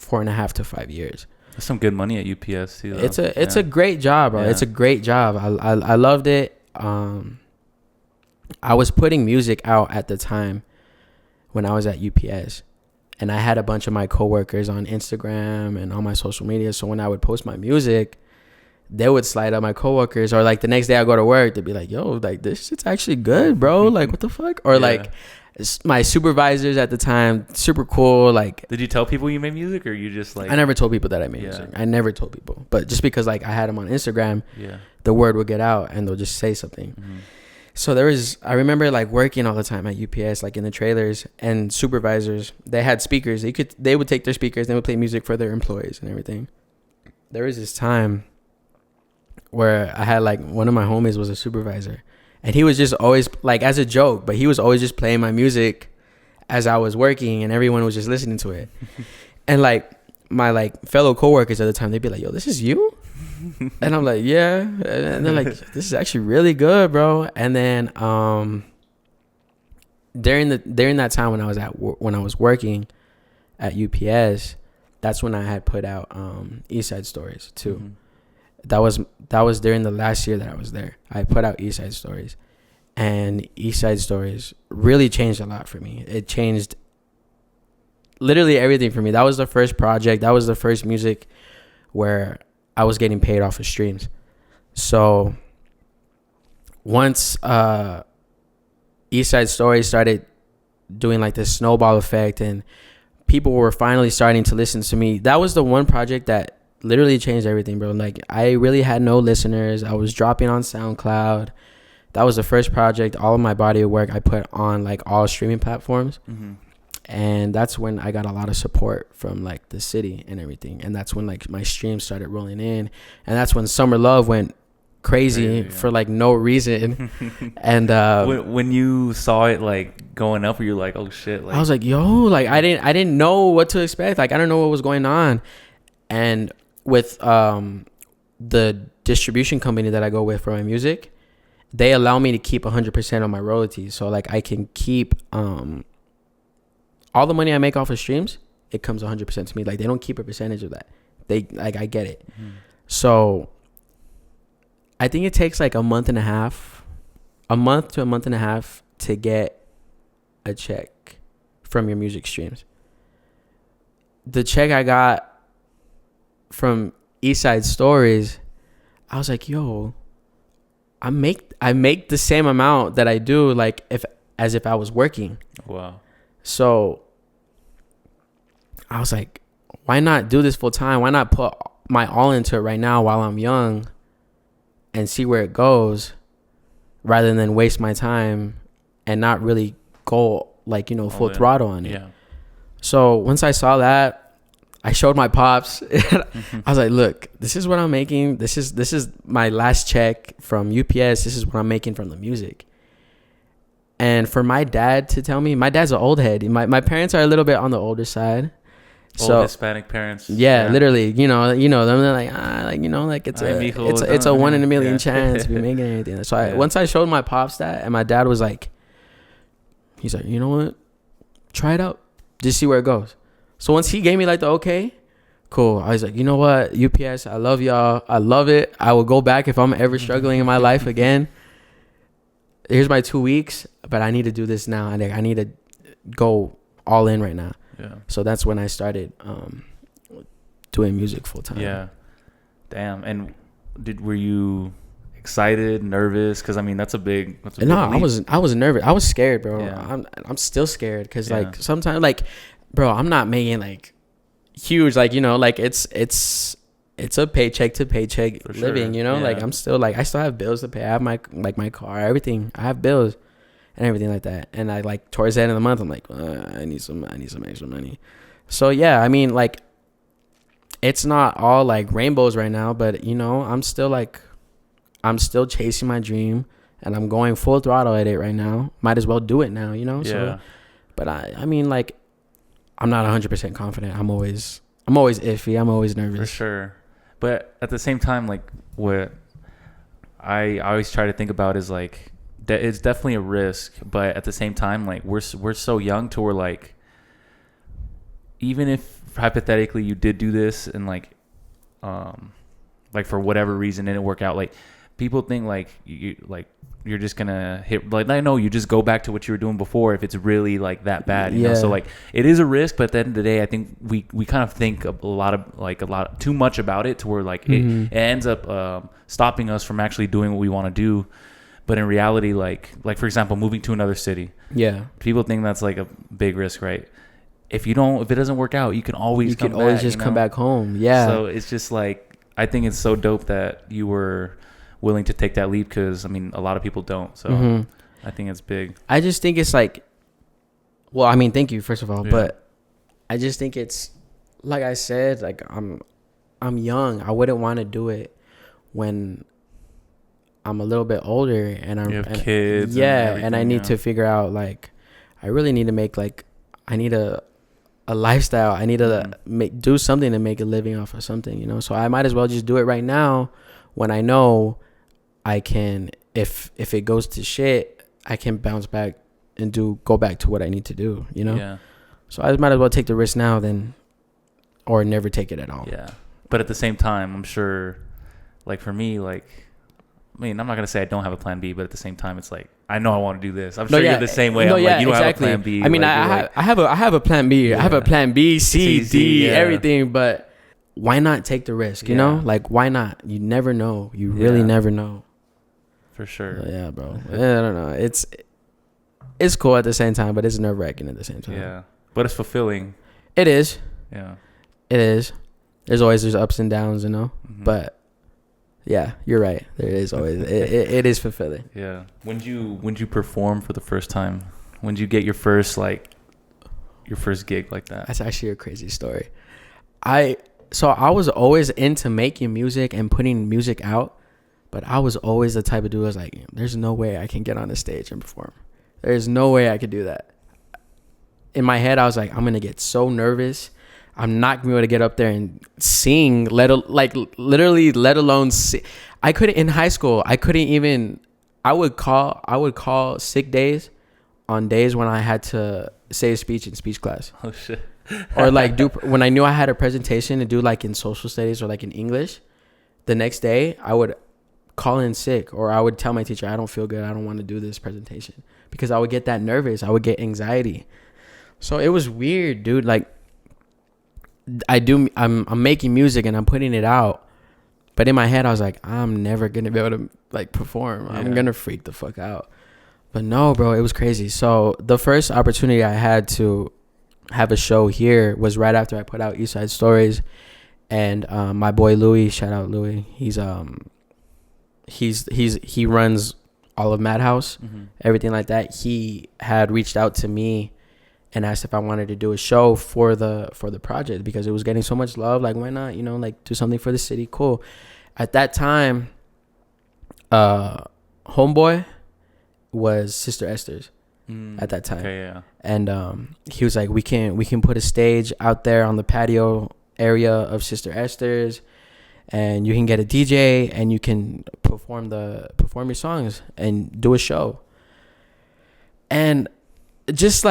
4.5 to 5 years. There's some good money at UPS too, though. It's a great job, bro. Yeah. It's a great job. I loved it. I was putting music out at the time when I was at UPS, and I had a bunch of my coworkers on Instagram and on my social media. So when I would post my music, they would slide up my coworkers, or like the next day I go to work, they'd be like, yo, like this shit's actually good, bro. Like, what the fuck? Or like my supervisors at the time, super cool. Like, did you tell people you made music, or you just like? I never told people that I made music. I never told people, but just because like I had them on Instagram, the word would get out and they'll just say something. Mm-hmm. So I remember like working all the time at UPS, like in the trailers, and supervisors, they had speakers. They would take their speakers, they would play music for their employees and everything. There was this time where I had like one of my homies was a supervisor, and he was just always like, as a joke, but he was always just playing my music as I was working, and everyone was just listening to it. And like my like fellow coworkers at the time, they'd be like, yo, this is you? And I'm like, yeah. And they're like, this is actually really good, bro. And then during that time when I was working at UPS, that's when I had put out East Side Stories too. Mm-hmm. That was during the last year that I was there. I put out East Side Stories, and East Side Stories really changed a lot for me. It changed literally everything for me. That was the first project. That was the first music where I was getting paid off of streams. So once East Side Stories started doing like this snowball effect, and people were finally starting to listen to me, that was the one project that literally changed everything, bro. Like, I really had no listeners. I was dropping on SoundCloud. That was the first project. All of my body of work I put on like all streaming platforms. Mm-hmm. And that's when I got a lot of support from like the city and everything. And that's when like my streams started rolling in. And that's when Summer Love went crazy for like no reason. And when you saw it like going up, you're like, oh shit. Like, I was like, yo, like I didn't know what to expect. Like, I don't know what was going on. And with the distribution company that I go with for my music, they allow me to keep 100% of my royalties. So like I can keep all the money I make off of streams, it comes 100% to me. Like, they don't keep a percentage of that. They like, I get it. Mm-hmm. So I think it takes like a month to a month and a half to get a check from your music streams. The check I got from East Side Stories, I was like, yo, I make the same amount that I do like as if I was working. Wow. So I was like, why not do this full time? Why not put my all into it right now while I'm young and see where it goes, rather than waste my time and not really go like, you know, full throttle on it. Yeah. So once I saw that, I showed my pops. I was like, look, this is what I'm making. This is my last check from UPS. This is what I'm making from the music. And for my dad to tell me, my dad's an old head. My parents are a little bit on the older side. Old Hispanic parents. Yeah, literally, you know them. They're like, it's a 1 in a million chance of you making anything. So once I showed my pops that, and my dad was like, he's like, you know what? Try it out. Just see where it goes. So once he gave me like the okay, cool. I was like, you know what? UPS, I love y'all. I love it. I will go back if I'm ever struggling in my life again. Here's my 2 weeks, but I need to do this now. I need to go all in right now. Yeah. So that's when I started doing music full time. Yeah. Damn. And were you excited, nervous? Because I mean, that's a big leap. I was nervous. I was scared, bro. Yeah. I'm still scared because like sometimes like, bro, I'm not making like huge, like, you know, like it's a paycheck to paycheck living, you know, like I'm still like, I still have bills to pay. I have my car, everything. I have bills and everything like that. And I like towards the end of the month, I'm like, I need some extra money. So yeah, I mean, like it's not all like rainbows right now, but you know, I'm still chasing my dream, and I'm going full throttle at it right now. Might as well do it now, you know? Yeah. So, but I mean, like, I'm not 100% confident. I'm always iffy. I'm always nervous. For sure. But at the same time, like, what I always try to think about is like, it's definitely a risk, but at the same time, like, we're so young to where, like, even if hypothetically you did do this and like for whatever reason it didn't work out, like, people think like you're just gonna hit, like, I know you just go back to what you were doing before if it's really like that bad, you know? So like, it is a risk, but at the end of the day, I think we kind of think a lot too much about it to where like it ends up stopping us from actually doing what we want to do. But in reality, like for example, moving to another city, people think that's like a big risk, right? If it doesn't work out, you can always come back home. Yeah. So it's just like, I think it's so dope that you were willing to take that leap, because I mean, a lot of people don't. So I think it's big. I just think it's like, well, I mean, thank you first of all, but I just think it's like I said, like I'm young. I wouldn't want to do it when I'm a little bit older and you have kids. And I need to figure out, like, I really need to make, like, I need a lifestyle. I need to do something to make a living off of something, you know? So I might as well just do it right now when I know I can, if it goes to shit, I can bounce back and go back to what I need to do, you know? Yeah. So I might as well take the risk now or never take it at all. Yeah. But at the same time, I'm sure, like, for me, like, I mean, I'm not going to say I don't have a plan B, but at the same time, it's like, I know I want to do this. I'm sure you're the same way. Like, you don't have a plan B. I mean, I have a plan B. Yeah. I have a plan B, C, D, everything. But why not take the risk, you know? Like, why not? You never know. You really never know. For sure. Yeah, bro. I don't know. It's cool at the same time, but it's nerve-wracking at the same time. Yeah. But it's fulfilling. It is. Yeah. It is. There's ups and downs, you know? Mm-hmm. But yeah, you're right. There is always it is fulfilling. Yeah. When you perform for the first time? When did you get your first gig like that? That's actually a crazy story. I was always into making music and putting music out, but I was always the type of dude who was like, there's no way I can get on the stage and perform. There's no way I could do that. In my head, I was like, I'm gonna get so nervous. I'm not gonna be able to get up there and sing, let alone sing. I couldn't, in high school, I would call sick days on days when I had to say a speech in speech class. Oh shit. Or like when I knew I had a presentation to do, like in social studies or like in English, the next day I would call in sick, or I would tell my teacher, I don't feel good, I don't want to do this presentation, because I would get that nervous. I would get anxiety. So it was weird, dude. Like, I'm making music and I'm putting it out, but in my head I was like, I'm never gonna be able to like perform. Yeah. I'm gonna freak the fuck out. But no, bro, it was crazy. So the first opportunity I had to have a show here was right after I put out East Side Stories, and my boy Louis, shout out Louis, he runs all of Madhouse, everything like that. He had reached out to me and asked if I wanted to do a show for the project, because it was getting so much love. Like, why not, you know, like, do something for the city? Cool. At that time, Homeboy was Sister Esther's at that time. Okay, yeah. And he was like, we can put a stage out there on the patio area of Sister Esther's, and you can get a DJ and you can perform your songs and do a show. And just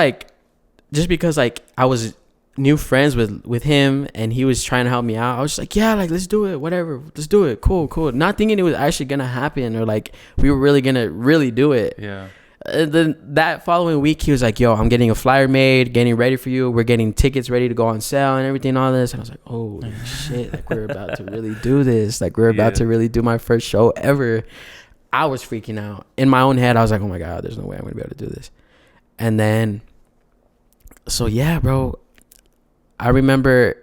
because like I was new friends with him and he was trying to help me out, I was just like, yeah, like, let's do it, whatever, let's do it, cool, not thinking it was actually gonna happen, or like we were really gonna do it. Yeah. And then that following week he was like, yo, I'm getting a flyer made, getting ready for you, we're getting tickets ready to go on sale and everything, all this. And I was like, holy shit, like, we're about to really do this, like, we're about to really do my first show ever. I was freaking out in my own head. I was like, oh my god, there's no way I'm gonna be able to do this. And then, so yeah, bro, I remember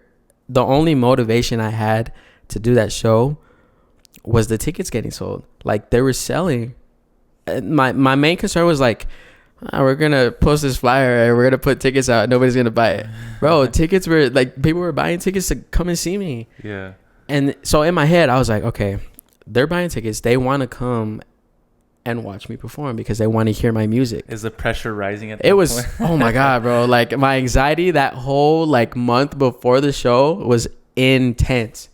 the only motivation I had to do that show was the tickets getting sold. Like, they were selling. My main concern was like, we're gonna post this flyer and we're gonna put tickets out. Nobody's gonna buy it, bro. Tickets were like, people were buying tickets to come and see me. Yeah. And so in my head, I was like, okay, they're buying tickets. They want to come and watch me perform because they want to hear my music. Is the pressure rising at that It was point? Oh my god, bro. Like, my anxiety that whole like month before the show was intense,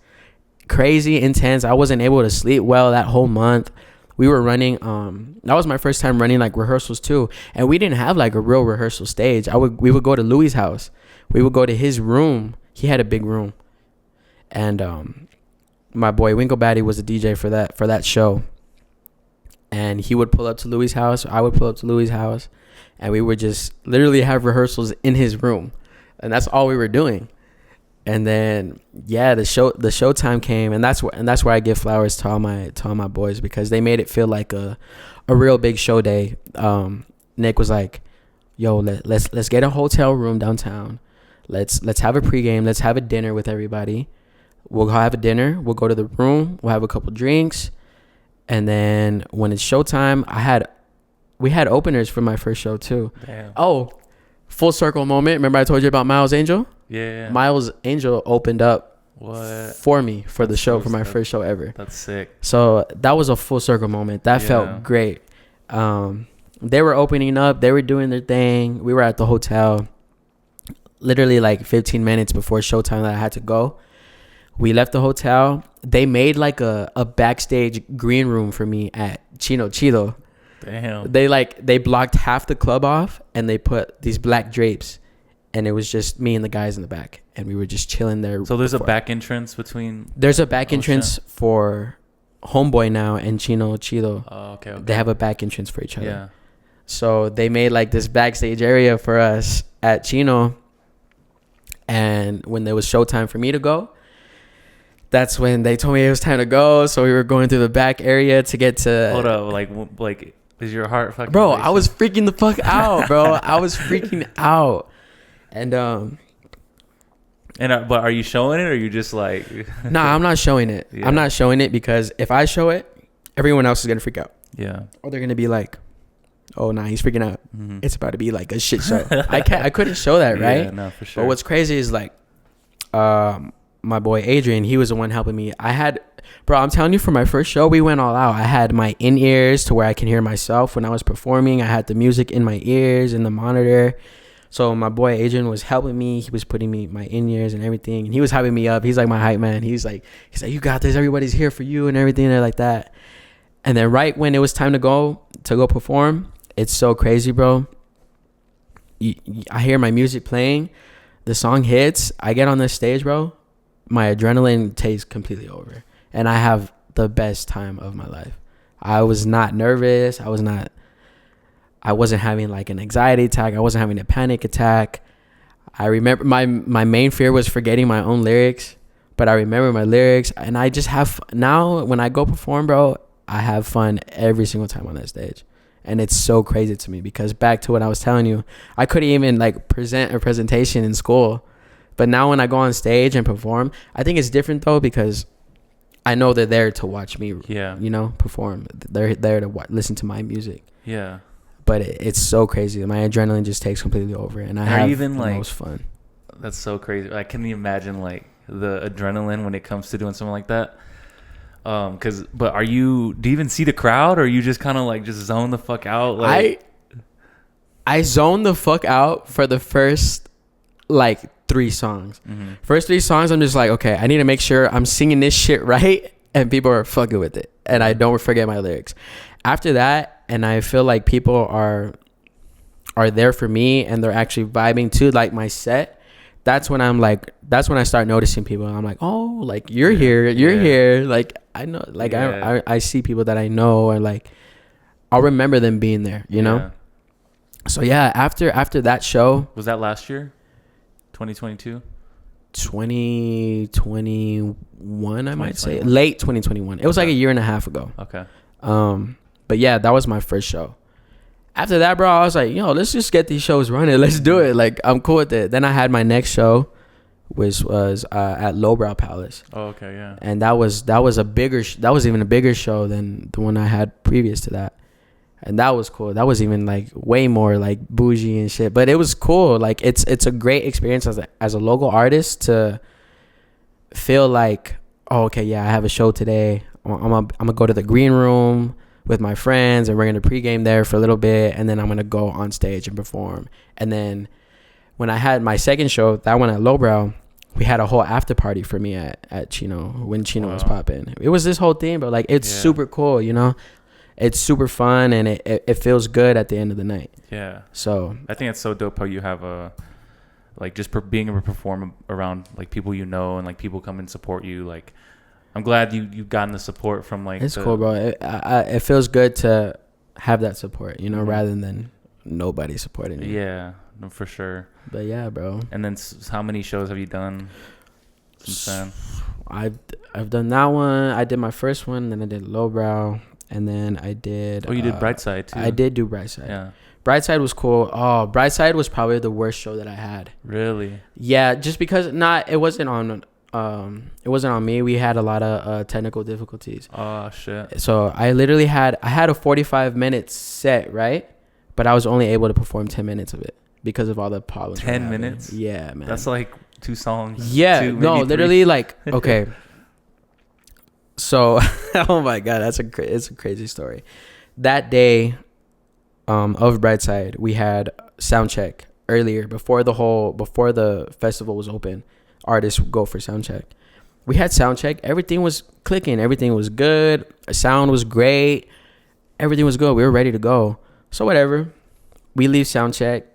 crazy intense. I wasn't able to sleep well that whole month. We were running, that was my first time running like rehearsals too, and we didn't have like a real rehearsal stage. We would go to Louis' house. We would go to his room. He had a big room, and my boy Winkle Batty was the DJ for that show. And he would pull up to Louis' house. I would pull up to Louis' house, and we would just literally have rehearsals in his room, and that's all we were doing. And then the show time came, and that's where I give flowers to all my boys, because they made it feel like a real big show day. Nick was like, "Yo, let's get a hotel room downtown. Let's have a pregame. Let's have a dinner with everybody. We'll have a dinner. We'll go to the room. We'll have a couple drinks, and then when it's showtime, we had openers for my first show too." Damn. Oh, full circle moment. Remember I told you about Miles Angel? Yeah. Miles Angel opened up for me for the show, for my first show ever. That's sick. So that was a full circle moment. That felt great. They were opening up. They were doing their thing. We were at the hotel literally like 15 minutes before showtime that I had to go. We left the hotel. They made like a backstage green room for me at Chino Chido. Damn. They blocked half the club off, and they put these black drapes, and it was just me and the guys in the back, and we were just chilling there. So there's a back entrance between. There's a back entrance for Homeboy now and Chino Chido. Oh, okay. They have a back entrance for each other. Yeah. So they made like this backstage area for us at Chino, and when there was showtime for me to go, that's when they told me it was time to go. So we were going through the back area to get to. Hold up, like is your heart fucking? Bro, racing? I was freaking the fuck out, bro. I was freaking out, and but are you showing it, or are you just like? Nah, I'm not showing it. Yeah. I'm not showing it because if I show it, everyone else is gonna freak out. Yeah. Or they're gonna be like, "Oh, nah, he's freaking out. Mm-hmm. It's about to be like a shit show." I couldn't show that, right? Yeah, no, for sure. But what's crazy is like, my boy Adrian, he was the one helping me. Bro, I'm telling you, for my first show, we went all out. I had my in-ears to where I can hear myself when I was performing. I had the music in my ears and the monitor. So my boy Adrian was helping me. He was putting me my in-ears and everything, and he was hyping me up. He's like my hype man. He's like, "You got this. Everybody's here for you," and everything like that. And then right when it was time to go perform, it's so crazy, bro. I hear my music playing, the song hits, I get on the stage, bro. My adrenaline takes completely over, and I have the best time of my life. I was not nervous. I wasn't having like an anxiety attack. I wasn't having a panic attack. I remember my main fear was forgetting my own lyrics, but I remember my lyrics, and I just have now when I go perform, bro, I have fun every single time on that stage. And it's so crazy to me because back to what I was telling you, I couldn't even like present a presentation in school. But now when I go on stage and perform, I think it's different though, because I know they're there to watch me, perform. They're there to listen to my music. Yeah. But it's so crazy. My adrenaline just takes completely over, and I have the most fun. That's so crazy. I can't even imagine like the adrenaline when it comes to doing something like that. But do you even see the crowd, or are you just kind of like just zone the fuck out? Like I zoned the fuck out for the first like 3 songs. Mm-hmm. First 3 songs, I'm just like, okay, I need to make sure I'm singing this shit right, and people are fucking with it, and I don't forget my lyrics. After that, and I feel like people are there for me, and they're actually vibing to like my set. That's when I start noticing people. I'm like, oh, like you're here. Like I know, like I see people that I know, and like I'll remember them being there, you know? So yeah, after that show. Was that last year? 2022? 2021, I might say. Late 2021. It was like a year and a half ago. Okay. But yeah, that was my first show. After that, bro, I was like, let's just get these shows running. Let's do it. Like, I'm cool with it. Then I had my next show, which was at Lowbrow Palace. Oh, okay, yeah. And that was even a bigger show than the one I had previous to that. And that was cool. That was even like way more like bougie and shit. But it was cool. Like it's a great experience as a local artist to feel like, oh, okay, yeah, I have a show today. I'm gonna go to the green room with my friends and we're gonna pregame there for a little bit, and then I'm gonna go on stage and perform. And then when I had my second show, that one at Lowbrow, we had a whole after party for me at Chino when Chino was popping. It was this whole thing, but like it's super cool, you know. It's super fun and it feels good at the end of the night. Yeah. So I think it's so dope how you have like just being able to perform around like people you know and like people come and support you. Like I'm glad you've gotten the support from like. It's cool, bro. It feels good to have that support, you know, rather than nobody supporting you. Yeah, no, for sure. But yeah, bro. And then how many shows have you done since then? I've done that one. I did my first one, then I did Lowbrow. And then I did... Oh, you did Brightside, too. I did do Brightside. Yeah. Brightside was cool. Oh, Brightside was probably the worst show that I had. Really? Yeah, just because... it wasn't on me. We had a lot of technical difficulties. Oh, shit. So I literally had a 45-minute set, right? But I was only able to perform 10 minutes of it because of all the problems. 10 minutes? Yeah, man. That's like 2 songs. Yeah. No, literally, like... Okay. So, oh my God, it's a crazy story. That day of Brightside, we had sound check earlier before the festival was open. Artists go for sound check. We had sound check. Everything was clicking. Everything was good. Sound was great. Everything was good. We were ready to go. So whatever. We leave sound check.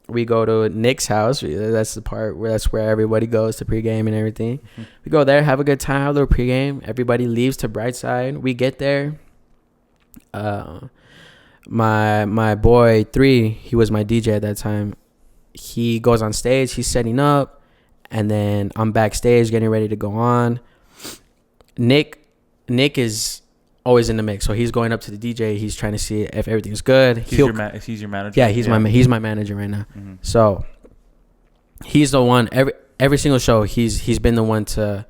We go to Nick's house. That's the part that's where everybody goes to pregame and everything. Mm-hmm. We go there, have a good time, have a little pregame. Everybody leaves to Brightside. We get there. My boy 3, he was my DJ at that time. He goes on stage. He's setting up, and then I'm backstage getting ready to go on. Nick is always in the mix, so he's going up to the DJ. He's trying to see if everything's good. He's your manager. Yeah, he's my manager right now. Mm-hmm. So he's the one every single show. He's been the one to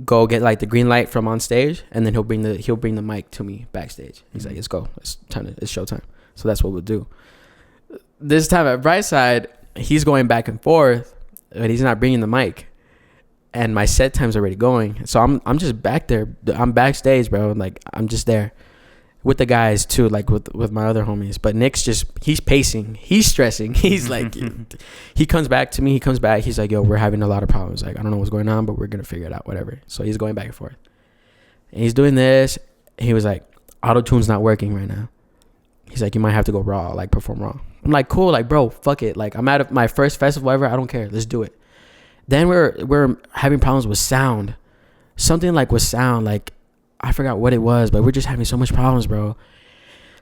go get like the green light from on stage, and then he'll bring the mic to me backstage. He's like, "Let's go. It's showtime." So that's what we'll do. This time at Brightside, he's going back and forth, but he's not bringing the mic. And my set time's already going, so I'm just back there. I'm backstage, bro. Like I'm just there with the guys too, like with my other homies. But Nick's he's pacing, he's stressing. He's like, he comes back to me. He comes back. He's like, "Yo, we're having a lot of problems. Like I don't know what's going on, but we're gonna figure it out. Whatever." So he's going back and forth. And he's doing this. He was like, "Auto-tune's not working right now." He's like, "You might have to go raw, like perform raw." I'm like, "Cool, like bro, fuck it. Like I'm at my first festival ever. I don't care. Let's do it." Then we're having problems with sound. Something like with sound, like I forgot what it was, but we're just having so much problems, bro.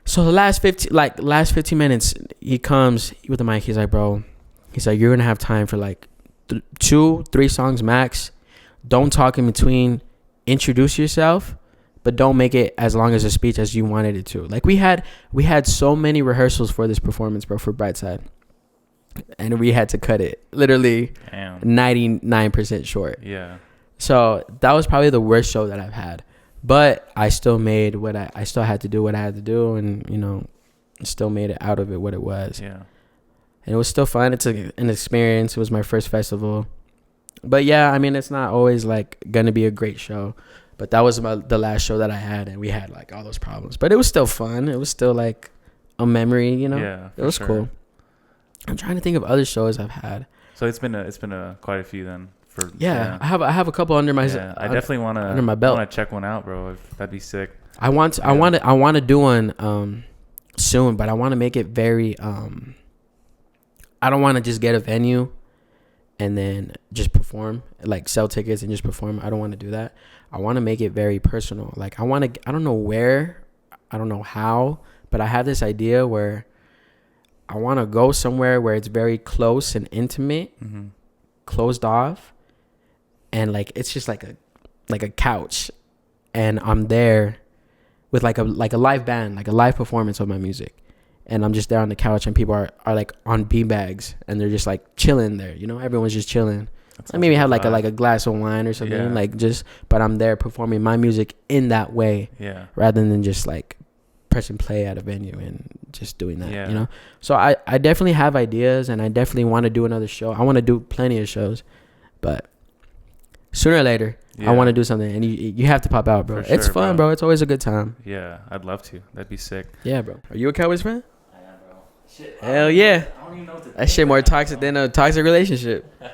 So the last 15 minutes, he comes with the mic. He's like, "Bro," he's like, "You're gonna have time for like 2-3 songs max. Don't talk in between. Introduce yourself, but don't make it as long as a speech as you wanted it to." Like we had so many rehearsals for this performance, bro, for Brightside. And we had to cut it literally 99% short. Yeah. So that was probably the worst show that I've had. But I still made I still had to do what I had to do, and, you know, still made it out of it what it was. Yeah. And it was still fun. It's an experience. It was my first festival. But yeah, I mean, it's not always like going to be a great show. But that was the last show that I had, and we had like all those problems. But it was still fun. It was still like a memory, you know? Yeah. It was cool. I'm trying to think of other shows I've had. So it's been quite a few then. I have a couple under my. Yeah, I definitely want to under my belt. Want to check one out, bro. That'd be sick. I want to do one soon, but I want to make it very I don't want to just get a venue and then just perform, like sell tickets and just perform. I don't want to do that. I want to make it very personal. Like I don't know where, I don't know how, but I have this idea where I want to go somewhere where it's very close and intimate, closed off, and like it's just like a couch, and I'm there with like a live band, like a live performance of my music, and I'm just there on the couch, and people are like on beanbags, and they're just like chilling there, you know, everyone's just chilling. I maybe have like a glass of wine or something, like just, but I'm there performing my music in that way, rather than just like pressing play at a venue and just doing that, you know. So I definitely have ideas, and I definitely want to do another show. I want to do plenty of shows, but sooner or later, I want to do something, and you have to pop out, bro. Sure, it's fun, bro. It's always a good time. Yeah, I'd love to. That'd be sick. Yeah, bro. Are you a Cowboys fan? I am, bro. Shit. Hell yeah. I don't even know what to think. That shit more toxic than a toxic relationship. I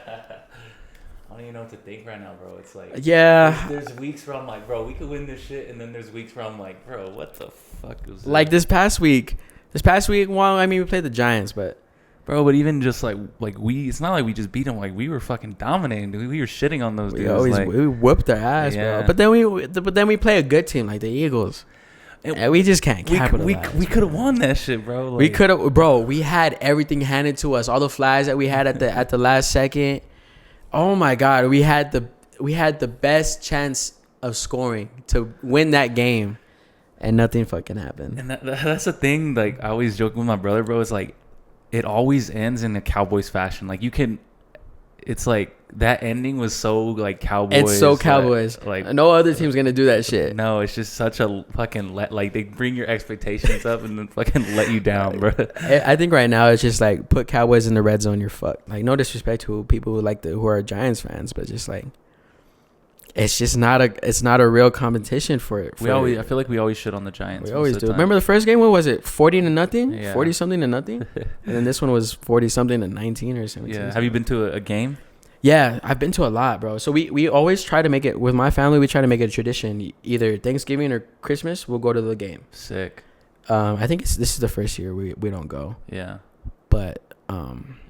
don't even know what to think right now, bro. It's like, yeah. There's weeks where I'm like, bro, we could win this shit, and then there's weeks where I'm like, bro, what the fuck is this? Like this past week, well, I mean, we played the Giants, but. Bro, but even just like it's not like we just beat them. Like, we were fucking dominating, dude. We were shitting on those dudes. We whooped their ass, bro. But then we play a good team like the Eagles. And we just can't capitalize. We could have won that shit, bro. Like, we could have, bro. We had everything handed to us. All the flags that we had at the last second. Oh my God, we had the best chance of scoring to win that game, and nothing fucking happened. And that's the thing. Like, I always joke with my brother, bro. It's like, it always ends in a Cowboys fashion. Like, it's like that ending was so like Cowboys. It's so Cowboys. Like no other team's gonna do that shit. No, it's just such a fucking like they bring your expectations up and then fucking let you down, bro. I think right now it's just like put Cowboys in the red zone, you're fucked. Like, no disrespect to people who are Giants fans, but just like it's just not a real competition for it. I feel like we always shit on the Giants. We always do. Remember the first game? What was it? 40-0? Yeah. 40-something to nothing. And then this one was 40-something to 19 or 17. Yeah. Have you been to a game? Yeah, I've been to a lot, bro. So we always try to make it with my family. We try to make it a tradition. Either Thanksgiving or Christmas, we'll go to the game. Sick. I think this is the first year we don't go. Yeah. But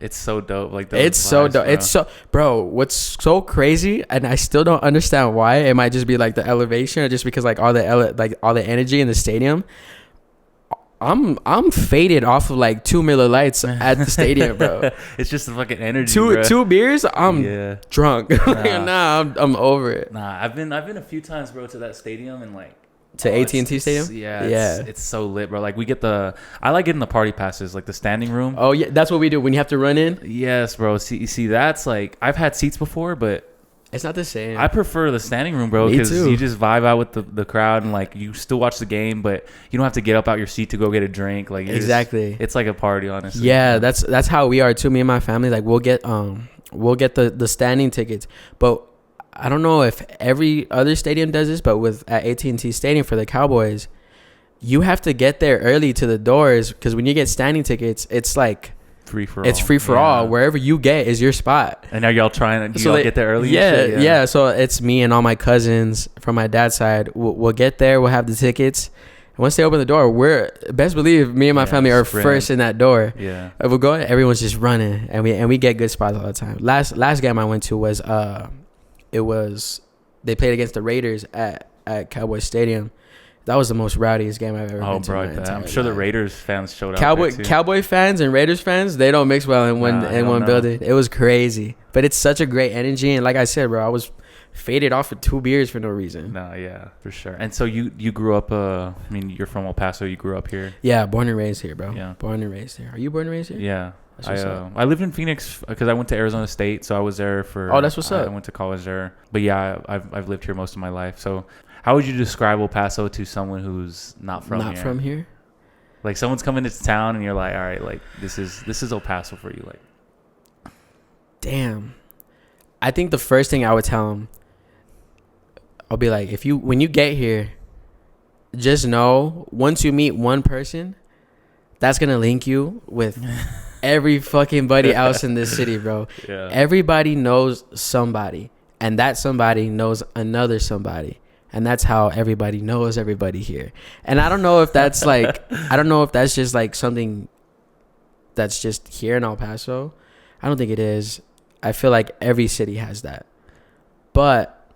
it's so dope. Like, it's so dope. It's so, bro. What's so crazy, and I still don't understand why. It might just be like the elevation, or just because like all the energy in the stadium. I'm faded off of like 2 Miller Lights at the stadium, bro. It's just the fucking energy. Two beers, I'm drunk. I'm over it. Nah, I've been a few times, bro, to that stadium, and like to AT&T Stadium. It's so lit, bro. Like, we get I like getting the party passes, like the standing room. Oh yeah, that's what we do when you have to run in. Yes, bro. See, that's like, I've had seats before, but it's not the same. I prefer the standing room, bro, because you just vibe out with the crowd, and like you still watch the game, but you don't have to get up out your seat to go get a drink. Like, exactly, it's like a party, honestly. Yeah, that's how we are too. Me and my family, like we'll get the standing tickets, but I don't know if every other stadium does this, but at AT&T Stadium for the Cowboys, you have to get there early to the doors, because when you get standing tickets, it's like free for all. Wherever you get is your spot. And are y'all trying to get there early? Yeah. So it's me and all my cousins from my dad's side. We'll get there. We'll have the tickets. And once they open the door, we're best believe me and my family are first in that door. Yeah. We'll go. Everyone's just running, and we get good spots all the time. Last game I went to was they played against the Raiders at Cowboy Stadium. That was the most rowdiest game I've ever been to. Oh, bro, I'm sure the Raiders fans showed up. Cowboy fans and Raiders fans, they don't mix well in one building. It was crazy, but it's such a great energy. And like I said, bro, I was faded off with 2 beers for no reason. No, yeah, for sure. And so you grew up. I mean, you're from El Paso. You grew up here. Yeah, born and raised here, bro. Yeah, born and raised here. Are you born and raised here? Yeah. I lived in Phoenix because I went to Arizona State, so I was there for. Oh, that's what's up. I went to college there, but yeah, I've lived here most of my life. So, how would you describe El Paso to someone who's not from here? Not from here. Like, someone's coming to town, and you're like, all right, like this is El Paso for you, like. Damn, I think the first thing I would tell them, I'll be like, when you get here, just know once you meet one person, that's gonna link you with every fucking buddy else in this city, bro. Yeah. Everybody knows somebody, and that somebody knows another somebody, and that's how everybody knows everybody here. And I don't know if that's just like something that's just here in El Paso. I don't think it is. I feel like every city has that, but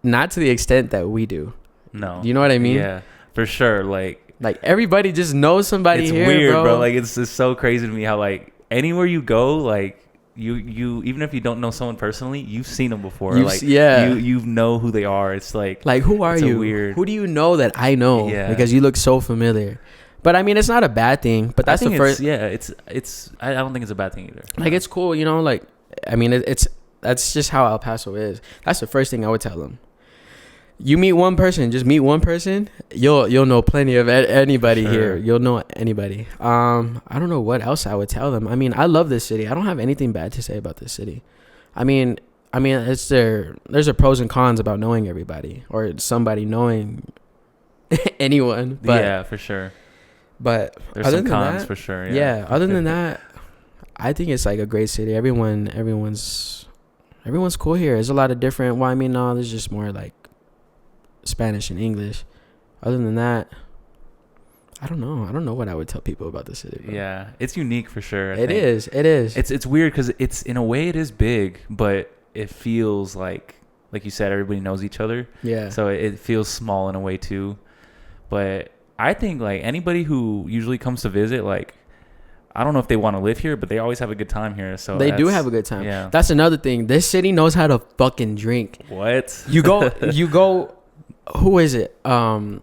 not to the extent that we do. No. You know what I mean? Yeah, for sure. Like everybody just knows somebody here, weird, bro. Like, it's just so crazy to me how, like, anywhere you go, like, you even if you don't know someone personally, you've seen them before. You know who they are. It's like who are you? Weird. Who do you know that I know? Yeah. Because you look so familiar. But I mean, it's not a bad thing. But that's the first. It's. I don't think it's a bad thing either. Like, it's cool, you know. Like, I mean, that's just how El Paso is. That's the first thing I would tell them. You meet one person, just meet one person. You'll know plenty of anybody here. You'll know anybody. I don't know what else I would tell them. I mean, I love this city. I don't have anything bad to say about this city. I mean, there's a pros and cons about knowing everybody or somebody knowing anyone. But, yeah, for sure. But there's other some than cons that, for sure. Yeah. Other than that, I think it's like a great city. Everyone's cool here. There's a lot of different. Well, I mean, no, there's just more like Spanish and English. Other than that, I don't know what I would tell people about the city, bro. Yeah, it's unique for sure. It is. It's weird because it's, in a way, it is big, but it feels like you said, everybody knows each other. Yeah. So it feels small in a way too. But I think like anybody who usually comes to visit, like, I don't know if they want to live here, but they always have a good time here. So they do have a good time. Yeah. That's another thing. This city knows how to fucking drink. What? You go. Who is it? I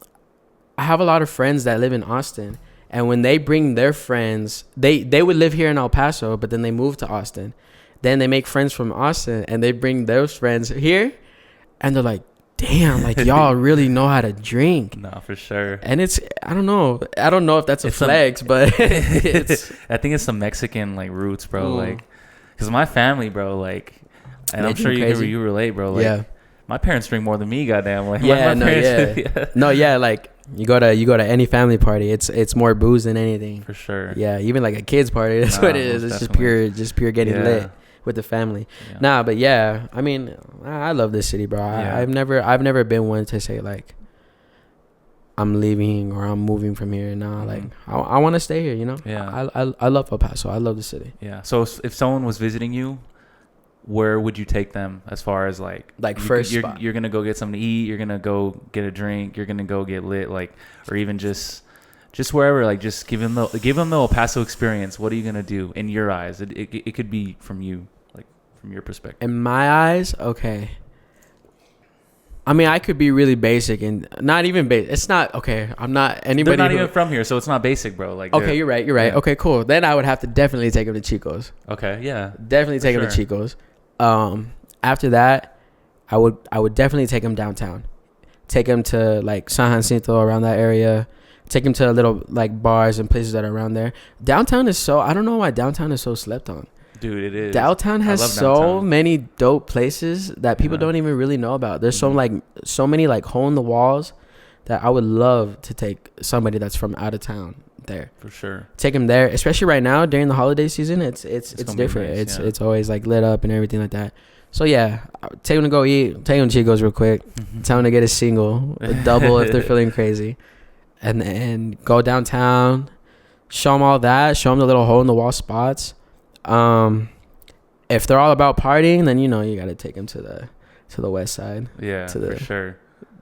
have a lot of friends that live in Austin, and when they bring their friends, they would live here in El Paso, but then they move to Austin. Then they make friends from Austin, and they bring those friends here, and they're like, damn, like y'all really know how to drink. No, for sure. And it's, I don't know if that's a flex, but it's, I think it's some Mexican like roots, bro. Like, cause my family, bro, like, and I'm sure you relate, bro. Like, yeah. My parents drink more than me, goddamn. Like, yeah, my parents, yeah. No, yeah, like you go to any family party, it's more booze than anything. For sure. Yeah, even like a kid's party, that's what it is. It's just pure getting lit with the family. Yeah. Nah, but yeah, I mean, I love this city, bro. Yeah. I've never been one to say like I'm leaving or I'm moving from here. Nah, like I want to stay here, you know? Yeah. I love El Paso. I love the city. Yeah. So if someone was visiting you, where would you take them as far as like first spot? You're gonna go get something to eat, you're gonna go get a drink, you're gonna go get lit, like, or even just wherever, like, just give them the El Paso experience. What are you gonna do in your eyes? It could be from you, like from your perspective. In my eyes, okay. I mean, I could be really basic and not even basic. It's not okay. I'm not anybody. They're not even from here, so it's not basic, bro. Like, okay, you're right. Yeah. Okay, cool. Then I would have to definitely take them to Chico's. Okay, yeah, definitely take them to Chico's. After that, I would definitely take him downtown. Take him to like San Jacinto, around that area. Take him to little like bars and places that are around there. Downtown is so, I don't know why downtown is so slept on. Dude, it is. Downtown has so many dope places that people don't even really know about. There's so many like hole in the walls that I would love to take somebody that's from out of town there. For sure. Take him there, especially right now during the holiday season. It's different. Nice, it's always like lit up and everything like that. So yeah, take him to go eat. Take him to Chico's real quick. Tell him to get a single, a double if they're feeling crazy, and then go downtown. Show them all that. Show them the little hole in the wall spots. If they're all about partying, then you got to take them to the west side. Yeah, for sure.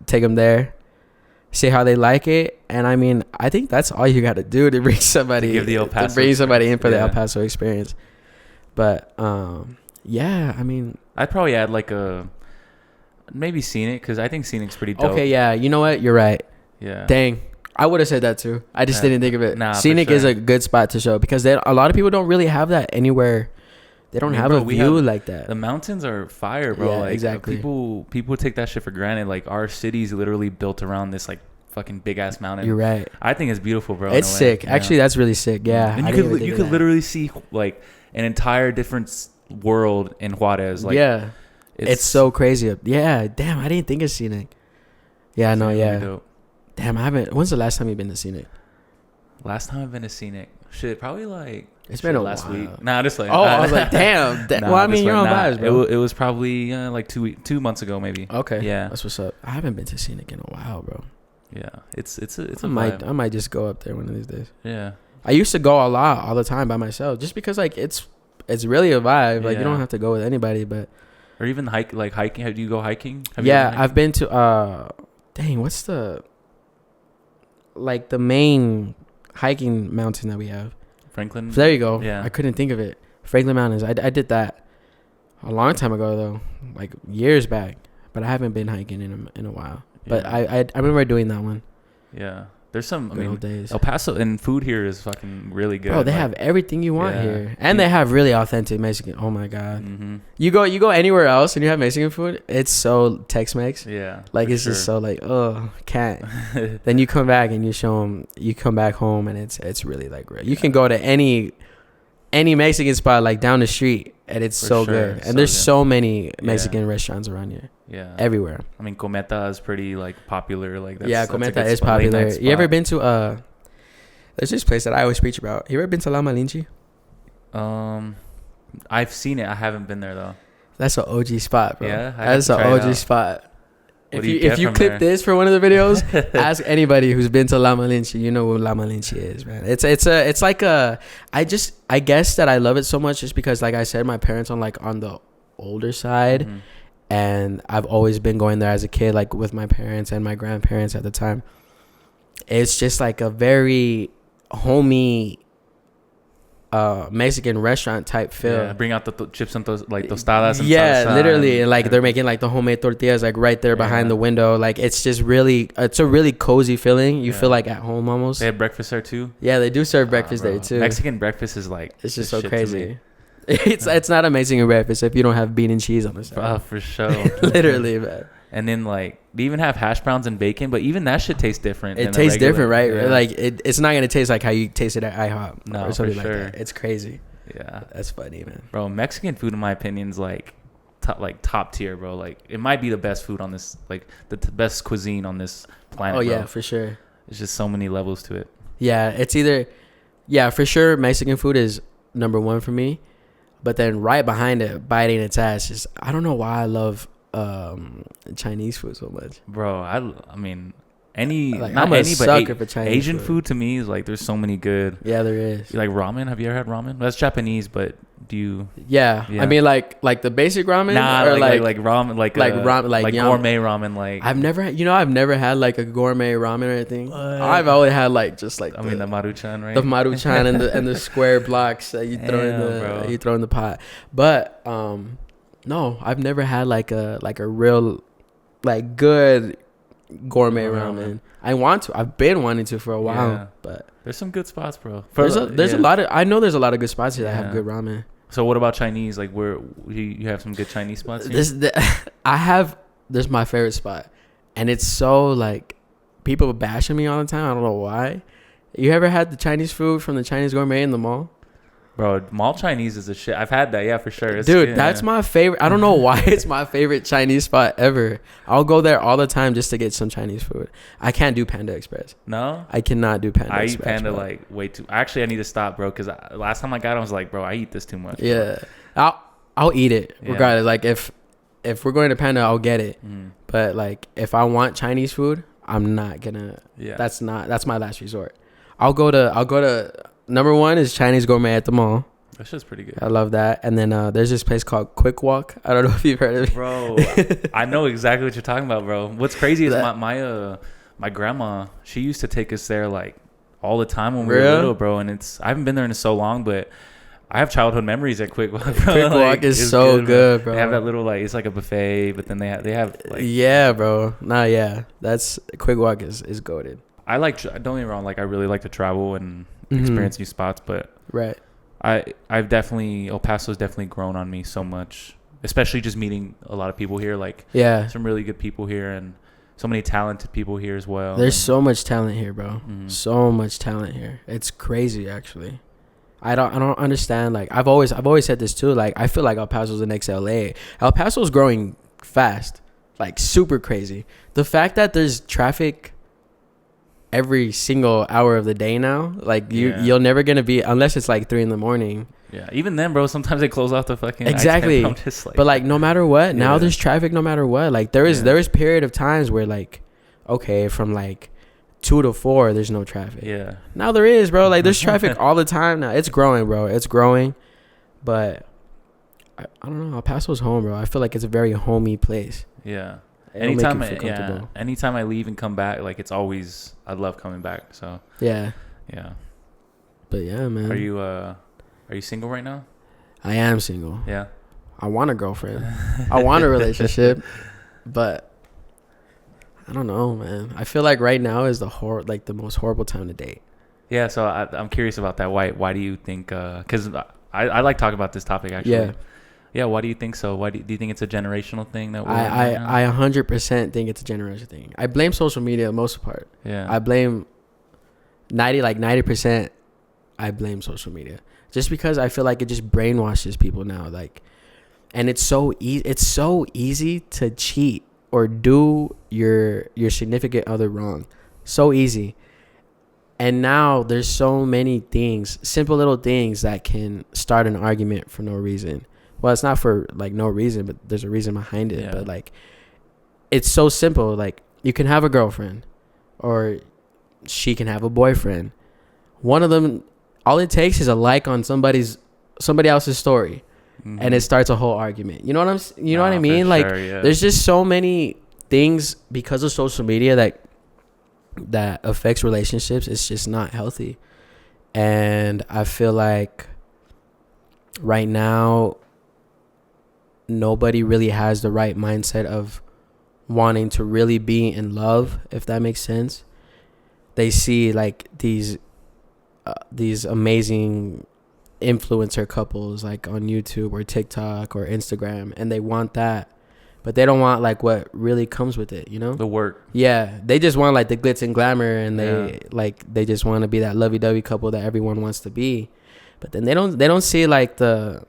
Take them there. See how they like it, and I mean, I think that's all you got to do to bring somebody in for the El Paso experience. But yeah, I mean, I'd probably add like maybe Scenic, because I think Scenic's pretty dope. Okay, yeah, you know what? You're right. Yeah. Dang, I would have said that too. I just didn't think of it. Nah, Scenic is a good spot to show because a lot of people don't really have that anywhere. They don't have a view like that. The mountains are fire, bro. Yeah, like, exactly. People take that shit for granted. Like, our city's literally built around this like fucking big ass mountain. You're right. I think it's beautiful, bro. It's sick. Yeah. Actually, that's really sick. Yeah. And you could literally see like an entire different world in Juarez. Like, yeah. It's so crazy. Yeah. Damn, I didn't think of Scenic. Yeah, no, yeah. Really damn, I haven't. When's the last time you've been to Scenic? Last time I've been to Scenic, shit, probably like it's been last week. Nah, just like I was like, damn. Well, I mean, you're on vibes, bro. It was probably like 2 months ago, maybe. Okay, yeah, that's what's up. I haven't been to Scenic in a while, bro. Yeah, it's I might just go up there one of these days. Yeah, I used to go a lot, all the time by myself, just because like it's really a vibe. Like you don't have to go with anybody, but or even hiking. Do you go hiking? I've been to dang, what's the main hiking mountain that we have? Franklin. There you go. Yeah, I couldn't think of it. Franklin Mountains. I did that a long time ago though, like years back. But I haven't been hiking in a while. But I remember doing that one. Yeah, There's some. I mean, El Paso and food here is fucking really good. Bro, they have everything you want here, and they have really authentic Mexican. Oh my god, you go anywhere else and you have Mexican food, it's so Tex-Mex. Yeah, like it's just so like can't. Then you come back and you show them. You come back home and it's really like real. You can go to any Mexican spot like down the street and it's so good. And there's so many Mexican restaurants around here. Yeah, everywhere. I mean, Cometa is pretty like popular. Like Cometa is popular. You ever been to there's this place that I always preach about. You ever been to La Malinche? I've seen it. I haven't been there though. That's an OG spot, bro. Yeah, that's an OG spot. If you clip this for one of the videos, ask anybody who's been to La Malinche. You know what La Malinche is, man. It's like I guess that I love it so much just because, like I said, my parents on the older side, and I've always been going there as a kid, like with my parents and my grandparents at the time. It's just like a very homey Mexican restaurant type feel. Yeah, bring out the chips and tostadas and salsa literally, and like they're making like the homemade tortillas like right there behind the window. Like it's just really, it's a really cozy feeling. You feel like at home almost. They have breakfast there too. Yeah, they do serve breakfast there too. Mexican breakfast is like, it's just so crazy. It's not amazing in breakfast if you don't have bean and cheese on the side. Oh, for sure. Literally, man. And then like they even have hash browns and bacon, but even that shit tastes different. It tastes different, right? Yeah. Like it's not gonna taste like how you taste it at IHOP or something like that. It's crazy. Yeah, that's funny, man. Bro, Mexican food in my opinion is like top tier, bro. Like it might be the best food on this, like the best cuisine on this planet. Oh yeah, for sure. There's just so many levels to it. Yeah, it's either, for sure, Mexican food is number one for me, but then right behind it, biting its ass, is I don't know why I love Chinese food so much, bro. I mean sucker for Chinese Asian food to me is like there's so many good. Yeah, there is. You like ramen? Have you ever had ramen? That's Japanese, but do you? Yeah. I mean like the basic ramen. Nah, or like ramen, like ramen, like gourmet ramen. Like I've never had like a gourmet ramen or anything. I've always had like just like the Maruchan, right? The Maruchan and the square blocks that you throw in the pot. But no, I've never had like a real like good gourmet ramen. I've been wanting to for a while, but there's some good spots, bro. There's a lot of there's a lot of good spots here that have good ramen. So what about Chinese? Like where you have some good Chinese spots here? There's my favorite spot, and it's so like people bashing me all the time. I don't know why. You ever had the Chinese food from the Chinese Gourmet in the mall? Bro, mall Chinese is a shit. I've had that, yeah, for sure. That's my favorite. I don't know why it's my favorite Chinese spot ever. I'll go there all the time just to get some Chinese food. I can't do Panda Express. No? I cannot do Panda Express. I eat Panda like way too. Actually, I need to stop, bro, because last time I got it, I was like, bro, I eat this too much. Yeah. I'll eat it regardless. Like if we're going to Panda, I'll get it. But like if I want Chinese food, I'm not gonna. Yeah. That's my last resort. I'll go to number one is Chinese Gourmet at the mall. That shit's pretty good. I love that. And then there's this place called Quick Walk. I don't know if you've heard of it. Bro, I know exactly what you're talking about, bro. What's crazy is my grandma, she used to take us there like all the time when we were little, bro. And I haven't been there in so long, but I have childhood memories at Quick Walk, bro. Quick Walk is so good, bro. They have that little like, it's like a buffet, but then they have like. Yeah, bro. That's Quick Walk is goated. I like, don't get me wrong, like I really like to travel and experience new spots, but I've definitely, El Paso's definitely grown on me so much, especially just meeting a lot of people here, like some really good people here and so many talented people here as well. There's so much talent here, bro. So much talent here. It's crazy, actually. I don't understand. Like I've always said this too. Like I feel like El Paso's the next LA. El Paso's growing fast, like super crazy. The fact that there's traffic every single hour of the day now, like you're never gonna be, unless it's like 3 a.m. Yeah, even then, bro, sometimes they close off the fucking exactly. I'm just like, but like no matter what, now there's traffic no matter what. Like there is period of times where like, okay, from like 2 to 4 there's no traffic. Yeah, now there is, bro. Like there's traffic all the time now. It's growing, bro. It's growing. But I don't know, El Paso's home, bro. I feel like it's a very homey place. Yeah. Anytime I leave and come back, like it's always, I love coming back. So yeah. But yeah, man. Are you single right now? I am single. Yeah. I want a girlfriend. I want a relationship, but I don't know, man. I feel like right now is the most horrible time to date. Yeah, so I'm curious about that. Why do you think? Because I like talking about this topic actually. Yeah. Yeah. Why do you think so? Do you think it's a generational thing that we're in right now? I 100% think it's a generational thing. I blame social media most part. Yeah. I blame 90%. I blame social media just because I feel like it just brainwashes people now. Like, and it's so easy. It's so easy to cheat or do your significant other wrong. So easy. And now there's so many things, simple little things that can start an argument for no reason. Well, it's not for like no reason, but there's a reason behind it. Yeah. But like, it's so simple. Like, you can have a girlfriend or she can have a boyfriend. One of them, all it takes is a like on somebody else's story. Mm-hmm. And it starts a whole argument. You know what I mean? Like, sure, yeah. There's just so many things because of social media that affects relationships. It's just not healthy. And I feel like right now nobody really has the right mindset of wanting to really be in love, if that makes sense. They see like these amazing influencer couples like on YouTube or TikTok or Instagram, and they want that, but they don't want like what really comes with it, you know? The work. Yeah, they just want like the glitz and glamour, and they just want to be that lovey-dovey couple that everyone wants to be. But then they don't see like the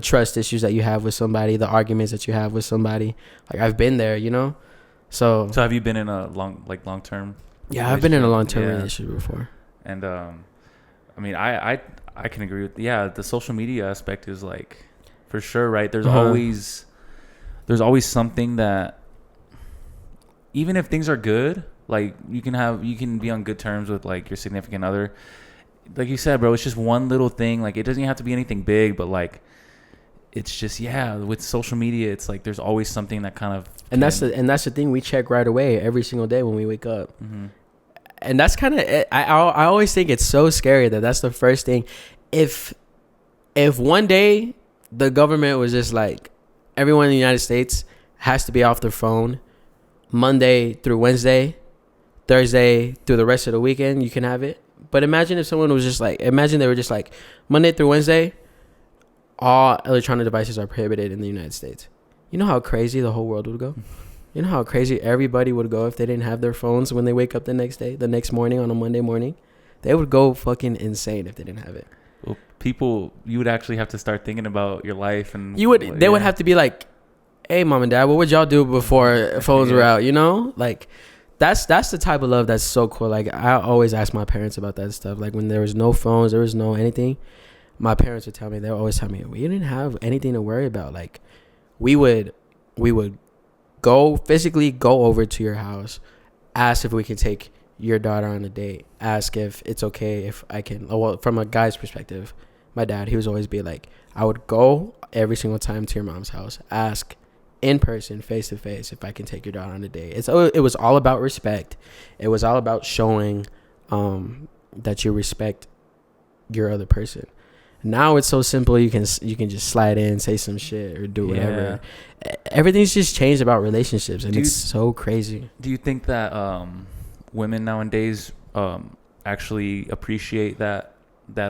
trust issues that you have with somebody, the arguments that you have with somebody. Like, I've been there, you know? So have you been in a long-term? Yeah, I've been in a long-term relationship before. And I mean, I can agree with, the social media aspect is like, for sure, right? There's always something that, even if things are good, like you can be on good terms with like your significant other. Like you said, bro, it's just one little thing. Like, it doesn't have to be anything big, but like, it's just, with social media, it's like there's always something that kind of, and that's the thing we check right away every single day when we wake up. Mm-hmm. And that's kind of, I always think it's so scary that's the first thing. If one day the government was just like, everyone in the United States has to be off their phone Monday through Wednesday, Thursday through the rest of the weekend, you can have it. But imagine if someone was just like, they were just like, Monday through Wednesday, all electronic devices are prohibited in the United States. You know how crazy the whole world would go? You know how crazy everybody would go if they didn't have their phones when they wake up the next morning on a Monday morning? They would go fucking insane if they didn't have it. Well, you would actually have to start thinking about your life, and they would have to be like, hey, mom and dad, what would y'all do before phones were out? You know, like that's the type of love that's so cool. Like, I always ask my parents about that stuff. Like, when there was no phones, there was no anything, my parents would tell me, they would always tell me, we didn't have anything to worry about. Like, we would physically go over to your house, ask if we can take your daughter on a date, ask if it's okay if I can. Well, from a guy's perspective, my dad, he was always be like, I would go every single time to your mom's house, ask in person, face to face, if I can take your daughter on a date. It was all about respect. It was all about showing that you respect your other person. Now it's so simple. You can just slide in, say some shit, or do whatever. Yeah. Everything's just changed about relationships, and it's so crazy. Do you think that women nowadays actually appreciate that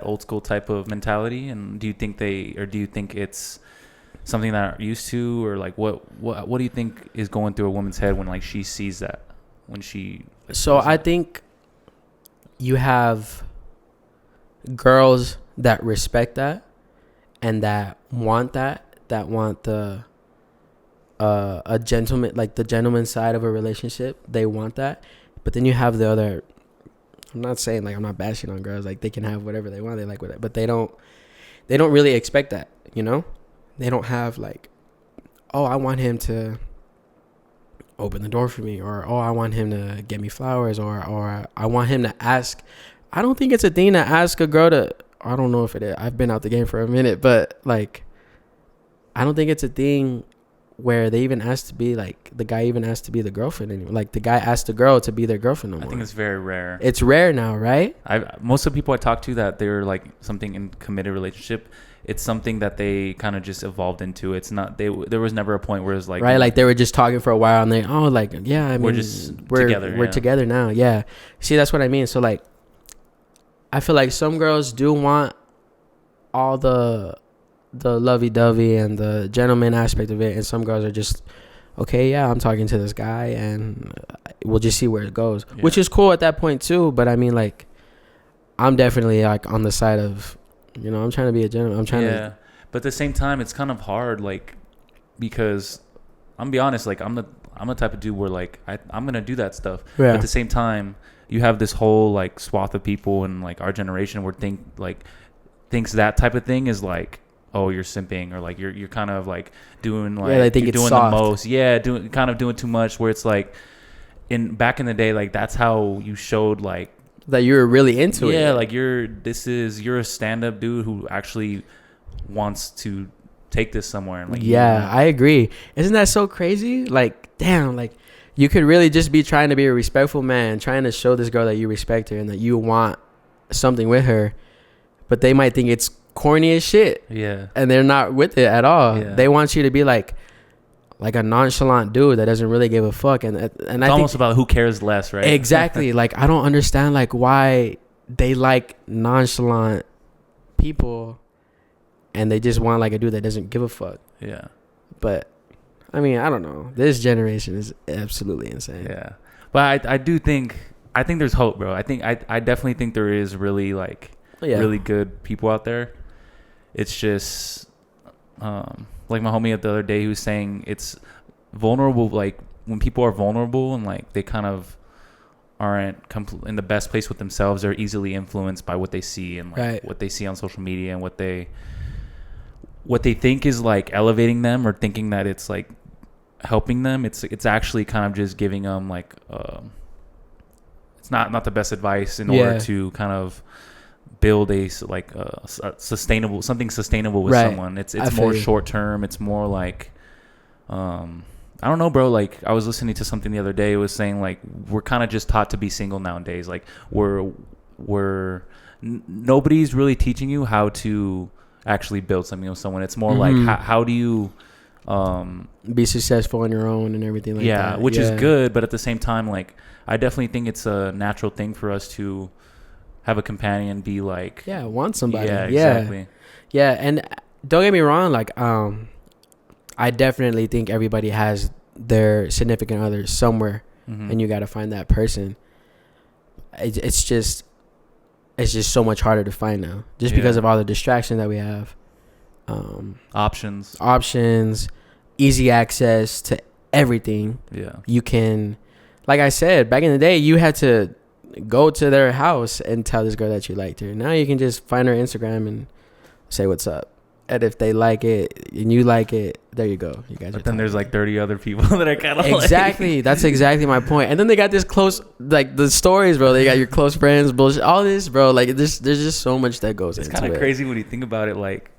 old school type of mentality? And do you think it's something that are used to, or like what do you think is going through a woman's head when like she sees that, when she? So I think you have girls that respect that and that want the a gentleman, like the gentleman side of a relationship. They want that. But then you have the other, I'm not saying like, I'm not bashing on girls, like they can have whatever they want, they like whatever, but they don't really expect that, you know? They don't have like, oh, I want him to open the door for me, or oh, I want him to get me flowers, or I want him to ask. I don't think it's a thing to ask a girl to, I don't know if it is. I've been out the game for a minute, but like, I don't think it's a thing where they even ask to be like, the guy even asked to be the girlfriend anymore. Like, the guy asked the girl to be their girlfriend no more. I think it's very rare. It's rare now, right? Most of the people I talk to that they're like something in committed relationship, it's something that they kind of just evolved into. It's not there was never a point where it's like, right, like they were just talking for a while and they like, yeah, I mean, we're together. We're together now. Yeah. See, that's what I mean. So like, I feel like some girls do want all the lovey-dovey and the gentleman aspect of it, and some girls are just, okay, yeah, I'm talking to this guy and we'll just see where it goes, which is cool at that point too. But I mean, like, I'm definitely like on the side of, I'm trying to be a gentleman. I'm trying to. But at the same time, it's kind of hard, like, because I'm gonna be honest, like, I'm the type of dude where like I'm gonna do that stuff. But at the same time, you have this whole like swath of people in like our generation where thinks that type of thing is like, oh, you're simping, or like you're kind of like doing like they think you're it's doing soft. the most, doing too much. Where it's like back in the day, like that's how you showed like that you were really into it. Yeah, like you're a stand-up dude who actually wants to take this somewhere. And like, I agree. Isn't that so crazy? Like, damn, like you could really just be trying to be a respectful man, trying to show this girl that you respect her and that you want something with her, but they might think it's corny as shit. Yeah. And they're not with it at all. Yeah. They want you to be like a nonchalant dude that doesn't really give a fuck. And it's almost about who cares less, right? Exactly. Like, I don't understand like why they like nonchalant people and they just want like a dude that doesn't give a fuck. Yeah. But I mean, I don't know. This generation is absolutely insane. Yeah. But I think there's hope, bro. I definitely think there is really like really good people out there. It's just like my homie the other day, who was saying it's vulnerable. Like when people are vulnerable and like they kind of aren't in the best place with themselves, they're easily influenced by what they see and like what they see on social media and what they think is like elevating them or thinking that it's like helping them. It's actually kind of just giving them like it's not the best advice in order to kind of build a sustainable with someone. It's more short term. It's more like I don't know, bro. Like I was listening to something the other day. It was saying like we're kind of just taught to be single nowadays. Like nobody's really teaching you how to actually build something with someone. It's more like how do you be successful on your own and everything like that. Which is good, but at the same time, like I definitely think it's a natural thing for us to have a companion, be like want somebody. Exactly. And don't get me wrong, like I definitely think everybody has their significant other somewhere, and you got to find that person. It's just so much harder to find now, just because of all the distractions that we have. Options, easy access to everything. You can, like I said, back in the day, you had to go to their house and tell this girl that you liked her. Now you can just find her Instagram and say what's up. And if they like it and you like it, there you go. You guys. But then there's like 30 other people that are kind of exactly. Like. That's exactly my point. And then they got this close, like the stories, bro. They got your close friends, bullshit, all this, bro. Like there's just so much that goes into it. It's kind of crazy when you think about it. Like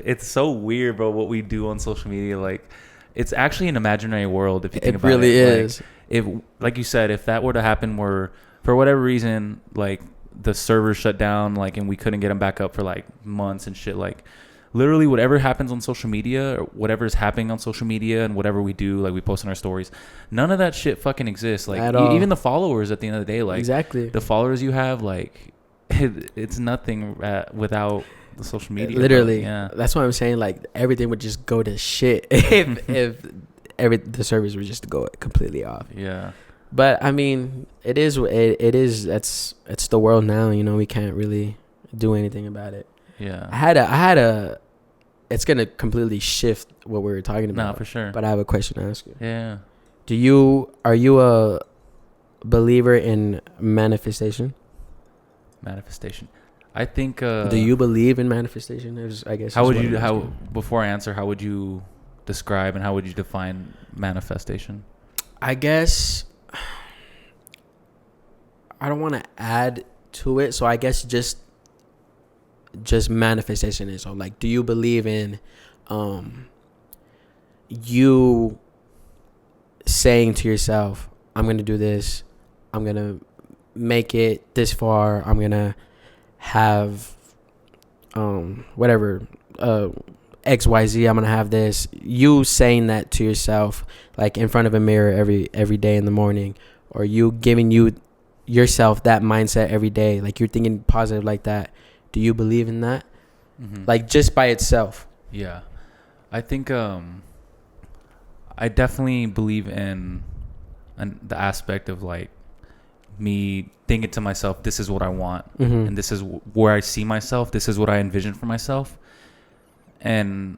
it's so weird, bro. What we do on social media, like it's actually an imaginary world if you think about it. It really is. Like, if, like you said, if that were to happen, where for whatever reason, like the servers shut down, like, and we couldn't get them back up for like months and shit, like literally whatever happens on social media or whatever is happening on social media and whatever we do, like we post in our stories, none of that shit fucking exists. Like even the followers at the end of the day, like exactly the followers you have, like it's nothing without the social media. Literally. That's what I'm saying. Like everything would just go to shit if the servers were just to go completely off. But I mean, it is it's the world now, we can't really do anything about it. I had a it's gonna completely shift what we were talking about. No, for sure. But I have a question to ask you. Are you a believer in manifestation? I think do you believe in manifestation? I guess before I answer, how would you describe and how would you define manifestation? I guess I don't want to add to it, so I guess just manifestation is. So like, do you believe in you saying to yourself, I'm gonna do this, I'm gonna make it this far, I'm gonna have whatever, XYZ, I'm gonna have this. You saying that to yourself, like in front of a mirror every day in the morning, or you giving yourself that mindset every day, like you're thinking positive like that. Do you believe in that? Mm-hmm. Like just by itself? Yeah, I think I definitely believe in the aspect of like me thinking to myself, this is what I want, mm-hmm. and this is where I see myself. This is what I envision for myself. And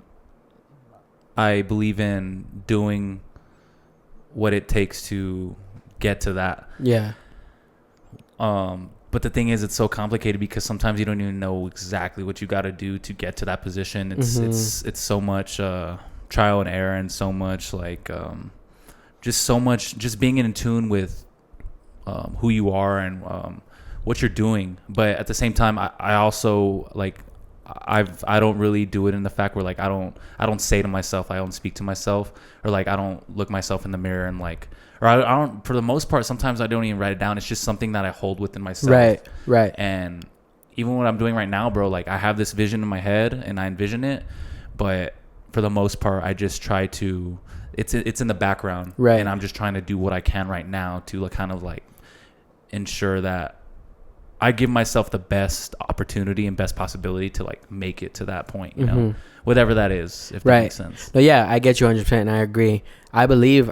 I believe in doing what it takes to get to that. Yeah. But the thing is, it's so complicated because sometimes you don't even know exactly what you got to do to get to that position. It's so much trial and error, and so much like just being in tune with who you are and what you're doing. But at the same time, I also like I don't really do it in the fact where like I don't say to myself, I don't speak to myself, or like I don't look myself in the mirror and like, or I don't, for the most part, sometimes I don't even write it down. It's just something that I hold within myself. Right. And even what I'm doing right now, bro, like I have this vision in my head and I envision it, but for the most part, I just try to, it's in the background, right? And I'm just trying to do what I can right now to like kind of like ensure that I give myself the best opportunity and best possibility to like make it to that point, you know, whatever that is, if that makes sense. No, yeah, I get you 100%, and I agree. I believe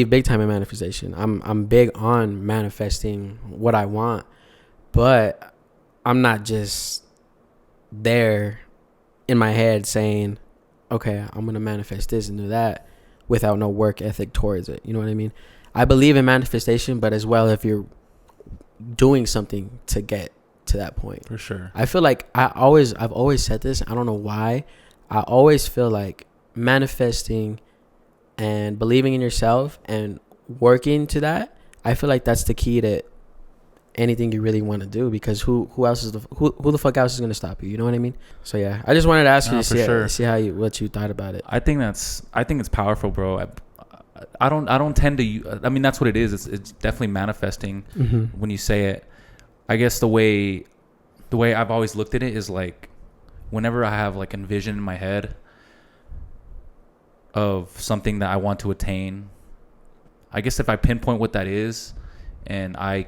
big time in manifestation. I'm big on manifesting what I want, but I'm not just there in my head saying, okay, I'm gonna manifest this and do that without no work ethic towards it. You know what I mean? I believe in manifestation, but as well, if you're doing something to get to that point. For sure. I feel like I've always said this. I don't know why. I always feel like manifesting and believing in yourself and working to that, I feel like that's the key to anything you really want to do, because who else is who the fuck else is going to stop you? You know what I mean? So yeah, I just wanted to ask you to see what you thought about it. I think it's powerful, bro. I don't tend to. I mean, that's what it is. It's definitely manifesting when you say it. I guess the way I've always looked at it is like, whenever I have like a vision in my head of something that I want to attain, I guess if I pinpoint what that is and I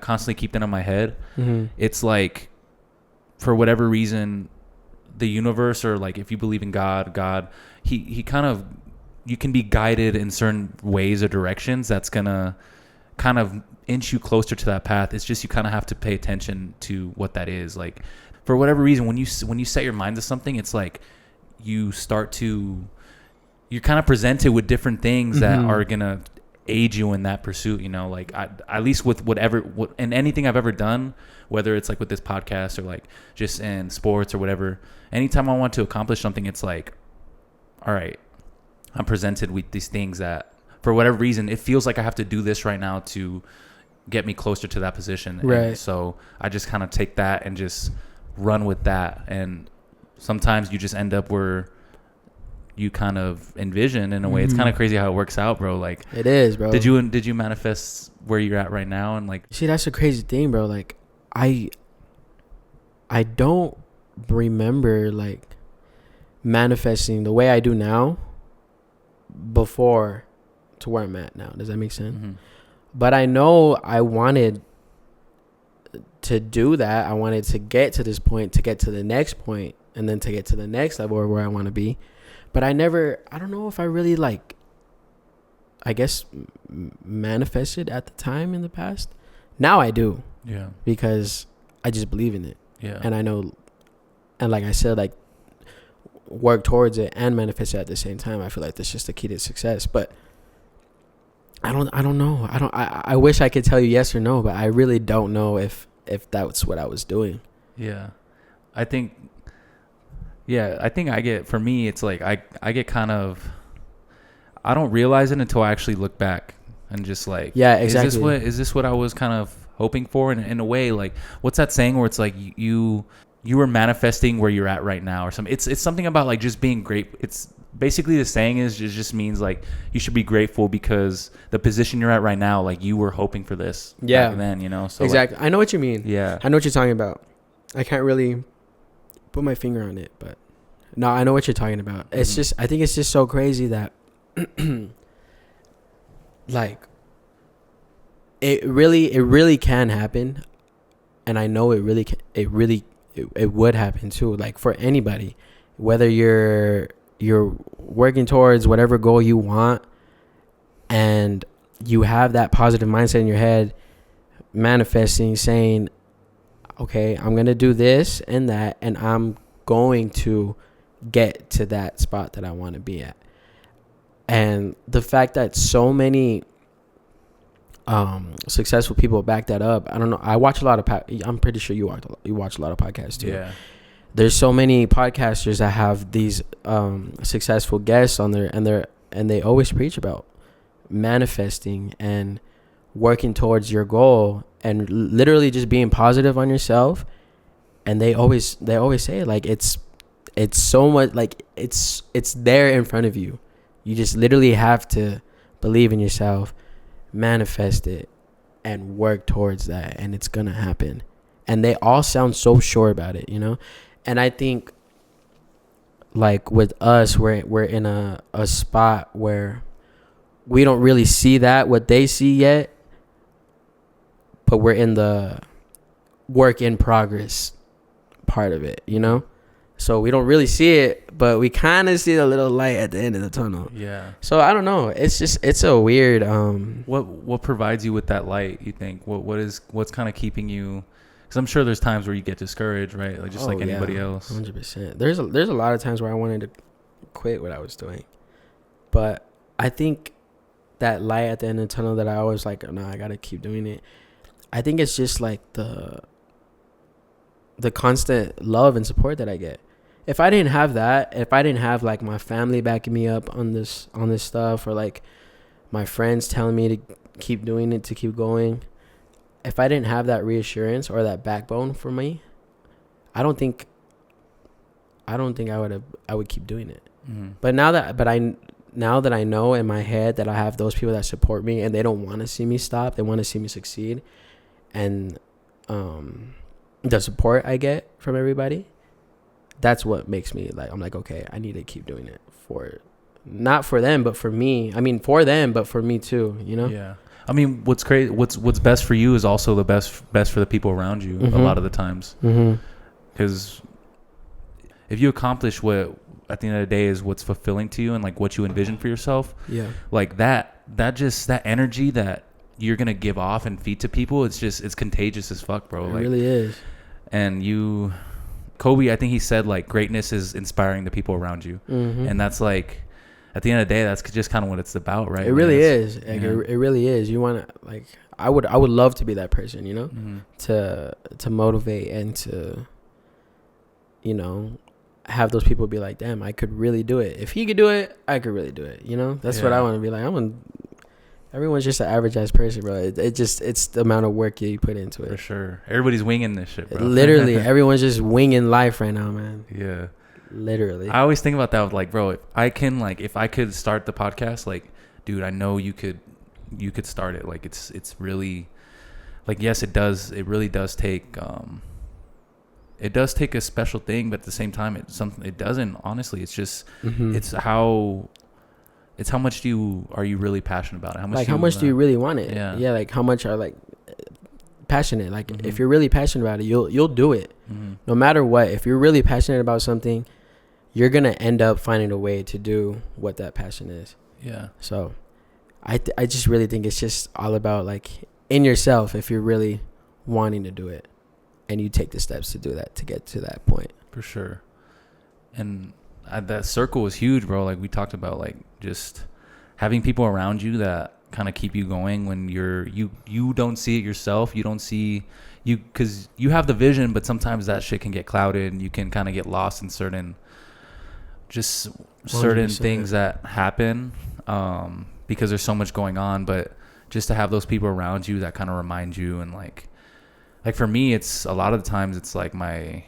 constantly keep that in my head, it's like, for whatever reason, the universe, or like if you believe in God, he kind of, you can be guided in certain ways or directions that's gonna kind of inch you closer to that path. It's just you kind of have to pay attention to what that is. Like, for whatever reason, when you set your mind to something, it's like you're kind of presented with different things that are gonna aid you in that pursuit. You know, like at least with and anything I've ever done, whether it's like with this podcast or like just in sports or whatever. Anytime I want to accomplish something, it's like, all right, I'm presented with these things that, for whatever reason, it feels like I have to do this right now to get me closer to that position. Right. And so I just kind of take that and just run with that. And sometimes you just end up where you kind of envision in a way. It's kind of crazy how it works out, bro. Like, it is, bro. Did you manifest where you're at right now? And like, see, that's a crazy thing, bro. Like, I don't remember like manifesting the way I do now before to where I'm at now. Does that make sense? But I know I wanted to do that. I wanted to get to this point, to get to the next point, and then to get to the next level or where I want to be. But I don't know if I really like, I guess, manifested at the time in the past. Now I do. Yeah. Because I just believe in it. Yeah. And I know, and like I said, like, work towards it and manifest it at the same time. I feel like that's just the key to success. But I don't know. I wish I could tell you yes or no, but I really don't know if that's what I was doing. Yeah. I think for me, it's like I get kind of, I don't realize it until I actually look back and just like, yeah, exactly. Is this what I was kind of hoping for? And in a way, like, what's that saying where it's like you were manifesting where you're at right now or something? It's something about like just being great. It's basically, the saying is, it just means like you should be grateful because the position you're at right now, like you were hoping for this back then, you know? So exactly. Like, I know what you mean. Yeah. I know what you're talking about. I can't really put my finger on it, but no, I know what you're talking about. It's just, I think it's just so crazy that like it really can happen, and I know it would happen too, like for anybody, whether you're working towards whatever goal you want and you have that positive mindset in your head, manifesting, saying, okay, I'm gonna do this and that, and I'm going to get to that spot that I want to be at. And the fact that so many successful people back that up. I don't know. I watch a lot of I'm pretty sure you watch a lot of podcasts too. Yeah. There's so many podcasters that have these successful guests on there, and they always preach about manifesting and working towards your goal and literally just being positive on yourself. And they always say, like, it's so much, like, it's there in front of you. You just literally have to believe in yourself, manifest it, and work towards that, and it's gonna happen. And they all sound so sure about it, you know. And I think, like, with us, we're in a spot where we don't really see what they see yet, but we're in the work in progress part of it, you know. So we don't really see it, but we kind of see a little light at the end of the tunnel. Yeah. So I don't know. It's a weird. What provides you with that light? You think what's kind of keeping you? Because I'm sure there's times where you get discouraged, right? Like just like anybody else. 100%. There's a lot of times where I wanted to quit what I was doing, but I think that light at the end of the tunnel that I always like, no, I gotta keep doing it. I think it's just like the constant love and support that I get. If I didn't have that, if I didn't have like my family backing me up on this stuff, or like my friends telling me to keep doing it, to keep going, if I didn't have that reassurance or that backbone for me, I don't think I would keep doing it. Mm-hmm. But now that I know in my head that I have those people that support me, and they don't want to see me stop, they want to see me succeed, and the support I get from everybody, that's what makes me like, I'm like, okay, I need to keep doing it not for them, but for me. I mean, for them, but for me too, you know? Yeah. I mean, what's crazy, what's best for you is also the best for the people around you. Mm-hmm. A lot of the times. Because if you accomplish what at the end of the day is what's fulfilling to you and like what you envision for yourself, yeah, like that energy that you're gonna give off and feed to people, it's contagious as fuck, bro. It really is. And Kobe, I think he said, like, greatness is inspiring the people around you. Mm-hmm. And that's like, at the end of the day, that's just kind of what it's about, right? It really is. Like, it really is. You want to, like, I would love to be that person, you know, mm-hmm. to motivate and to, you know, have those people be like, damn, I could really do it. If he could do it, I could really do it. You know, that's what I want to be like. Everyone's just an average ass person, bro. It's the amount of work you put into it. For sure. Everybody's winging this shit, bro. Literally, everyone's just winging life right now, man. Yeah. Literally. I always think about that with, like, bro, if I could start the podcast, like, dude, I know you could start it. Like, it's really, like, yes, it really does take a special thing, but at the same time it doesn't, honestly. It's just it's how much are you really passionate about it? How much do you really want it? Yeah, like how much are like passionate. Like if you're really passionate about it, you'll do it. No matter what. If you're really passionate about something, you're gonna end up finding a way to do what that passion is. Yeah. So I just really think it's just all about, like, in yourself, if you're really wanting to do it and you take the steps to do that, to get to that point. For sure. And that circle was huge, bro. Like we talked about, like, just having people around you that kind of keep you going when you don't see it yourself. You don't see because you have the vision, but sometimes that shit can get clouded and you can kind of get lost in certain 100%. Things that happen because there's so much going on. But just to have those people around you that kind of remind you, and like for me, it's a lot of the times it's like my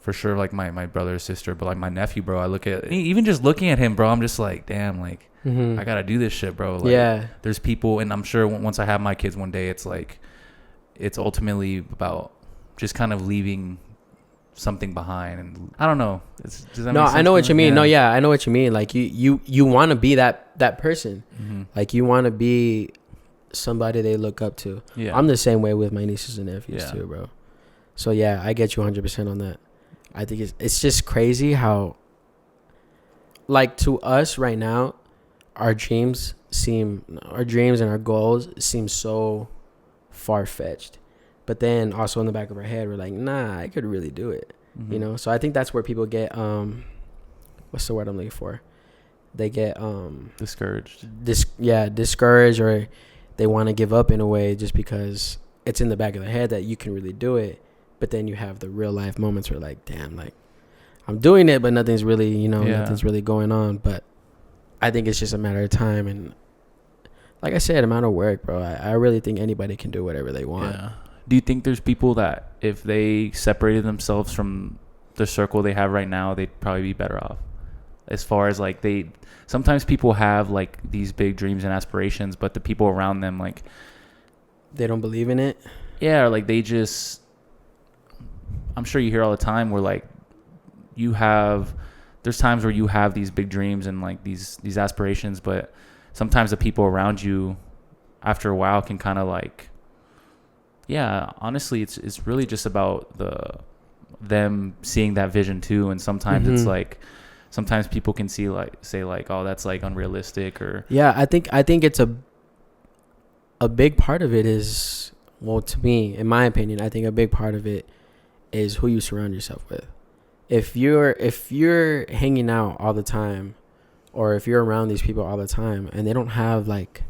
brother or sister, but like my nephew, bro. I look at, even just looking at him, bro, I'm just like, damn, like I gotta do this shit, bro. Like, yeah, there's people, and I'm sure once I have my kids one day, it's like, it's ultimately about just kind of leaving something behind, and I don't know. Does that no, make sense? I know what you mean. Yeah. No, yeah, I know what you mean. Like you want to be that person. Mm-hmm. Like you want to be somebody they look up to. Yeah. I'm the same way with my nieces and nephews Yeah. too, bro. So yeah, I get you 100% on that. I think it's just crazy how, like, to us right now, our dreams and our goals seem so far-fetched, but then also in the back of our head we're like, nah, I could really do it. Mm-hmm. You know, so I think that's where people get what's the word I'm looking for, they get discouraged, discouraged, or they want to give up in a way just because it's in the back of their head that you can really do it. But then you have the real life moments where, like, damn, like, I'm doing it, but nothing's really, nothing's really going on. But I think it's just a matter of time. And like I said, amount of work, bro. I really think anybody can do whatever they want. Yeah. Do you think there's people that if they separated themselves from the circle they have right now, they'd probably be better off? As far as, like, sometimes people have, like, these big dreams and aspirations, but the people around them, like, they don't believe in it. Yeah. Or, like, they just, I'm sure you hear all the time where, like, there's times where you have these big dreams and, like, these aspirations, but sometimes the people around you after a while can kind of, like, yeah, honestly, it's really just about them seeing that vision too. And sometimes it's like, sometimes people can say like, oh, that's, like, unrealistic, or yeah. I think it's a big part of it is, well, to me, in my opinion, I think a big part of it is who you surround yourself with. If you're hanging out all the time, or if you're around these people all the time and they don't have, like,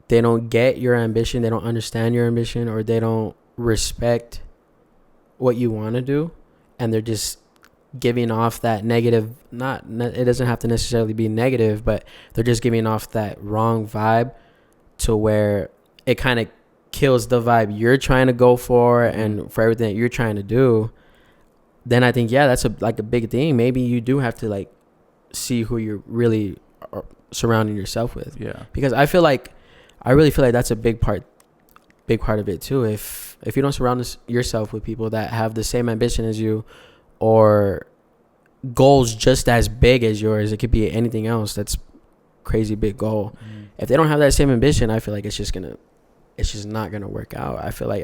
they don't get your ambition, they don't understand your ambition, or they don't respect what you want to do, and they're just giving off that negative, it doesn't have to necessarily be negative, but they're just giving off that wrong vibe to where it kind of kills the vibe you're trying to go for and for everything that you're trying to do. Then I think, yeah, that's a big thing. Maybe you do have to, like, see who you're really surrounding yourself with. Yeah. Because I really feel like that's a big part of it too. If you don't surround yourself with people that have the same ambition as you, or goals just as big as yours, it could be anything else that's crazy big goal. If they don't have that same ambition, I feel like it's just not gonna work out. I feel like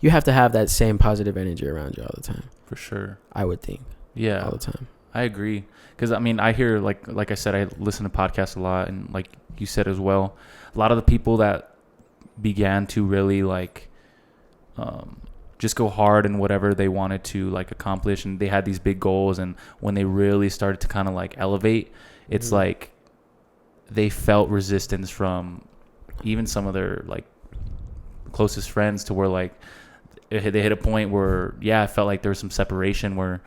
you have to have that same positive energy around you all the time. For sure. I would think. Yeah. All the time. I agree. Because, I mean, I hear, like I said, I listen to podcasts a lot, and like you said as well, a lot of the people that began to really, like, just go hard in whatever they wanted to, like, accomplish, and they had these big goals, and when they really started to kind of, like, elevate, it's like they felt resistance from even some of their, like, closest friends, to where, like, they hit a point where, yeah, I felt like there was some separation where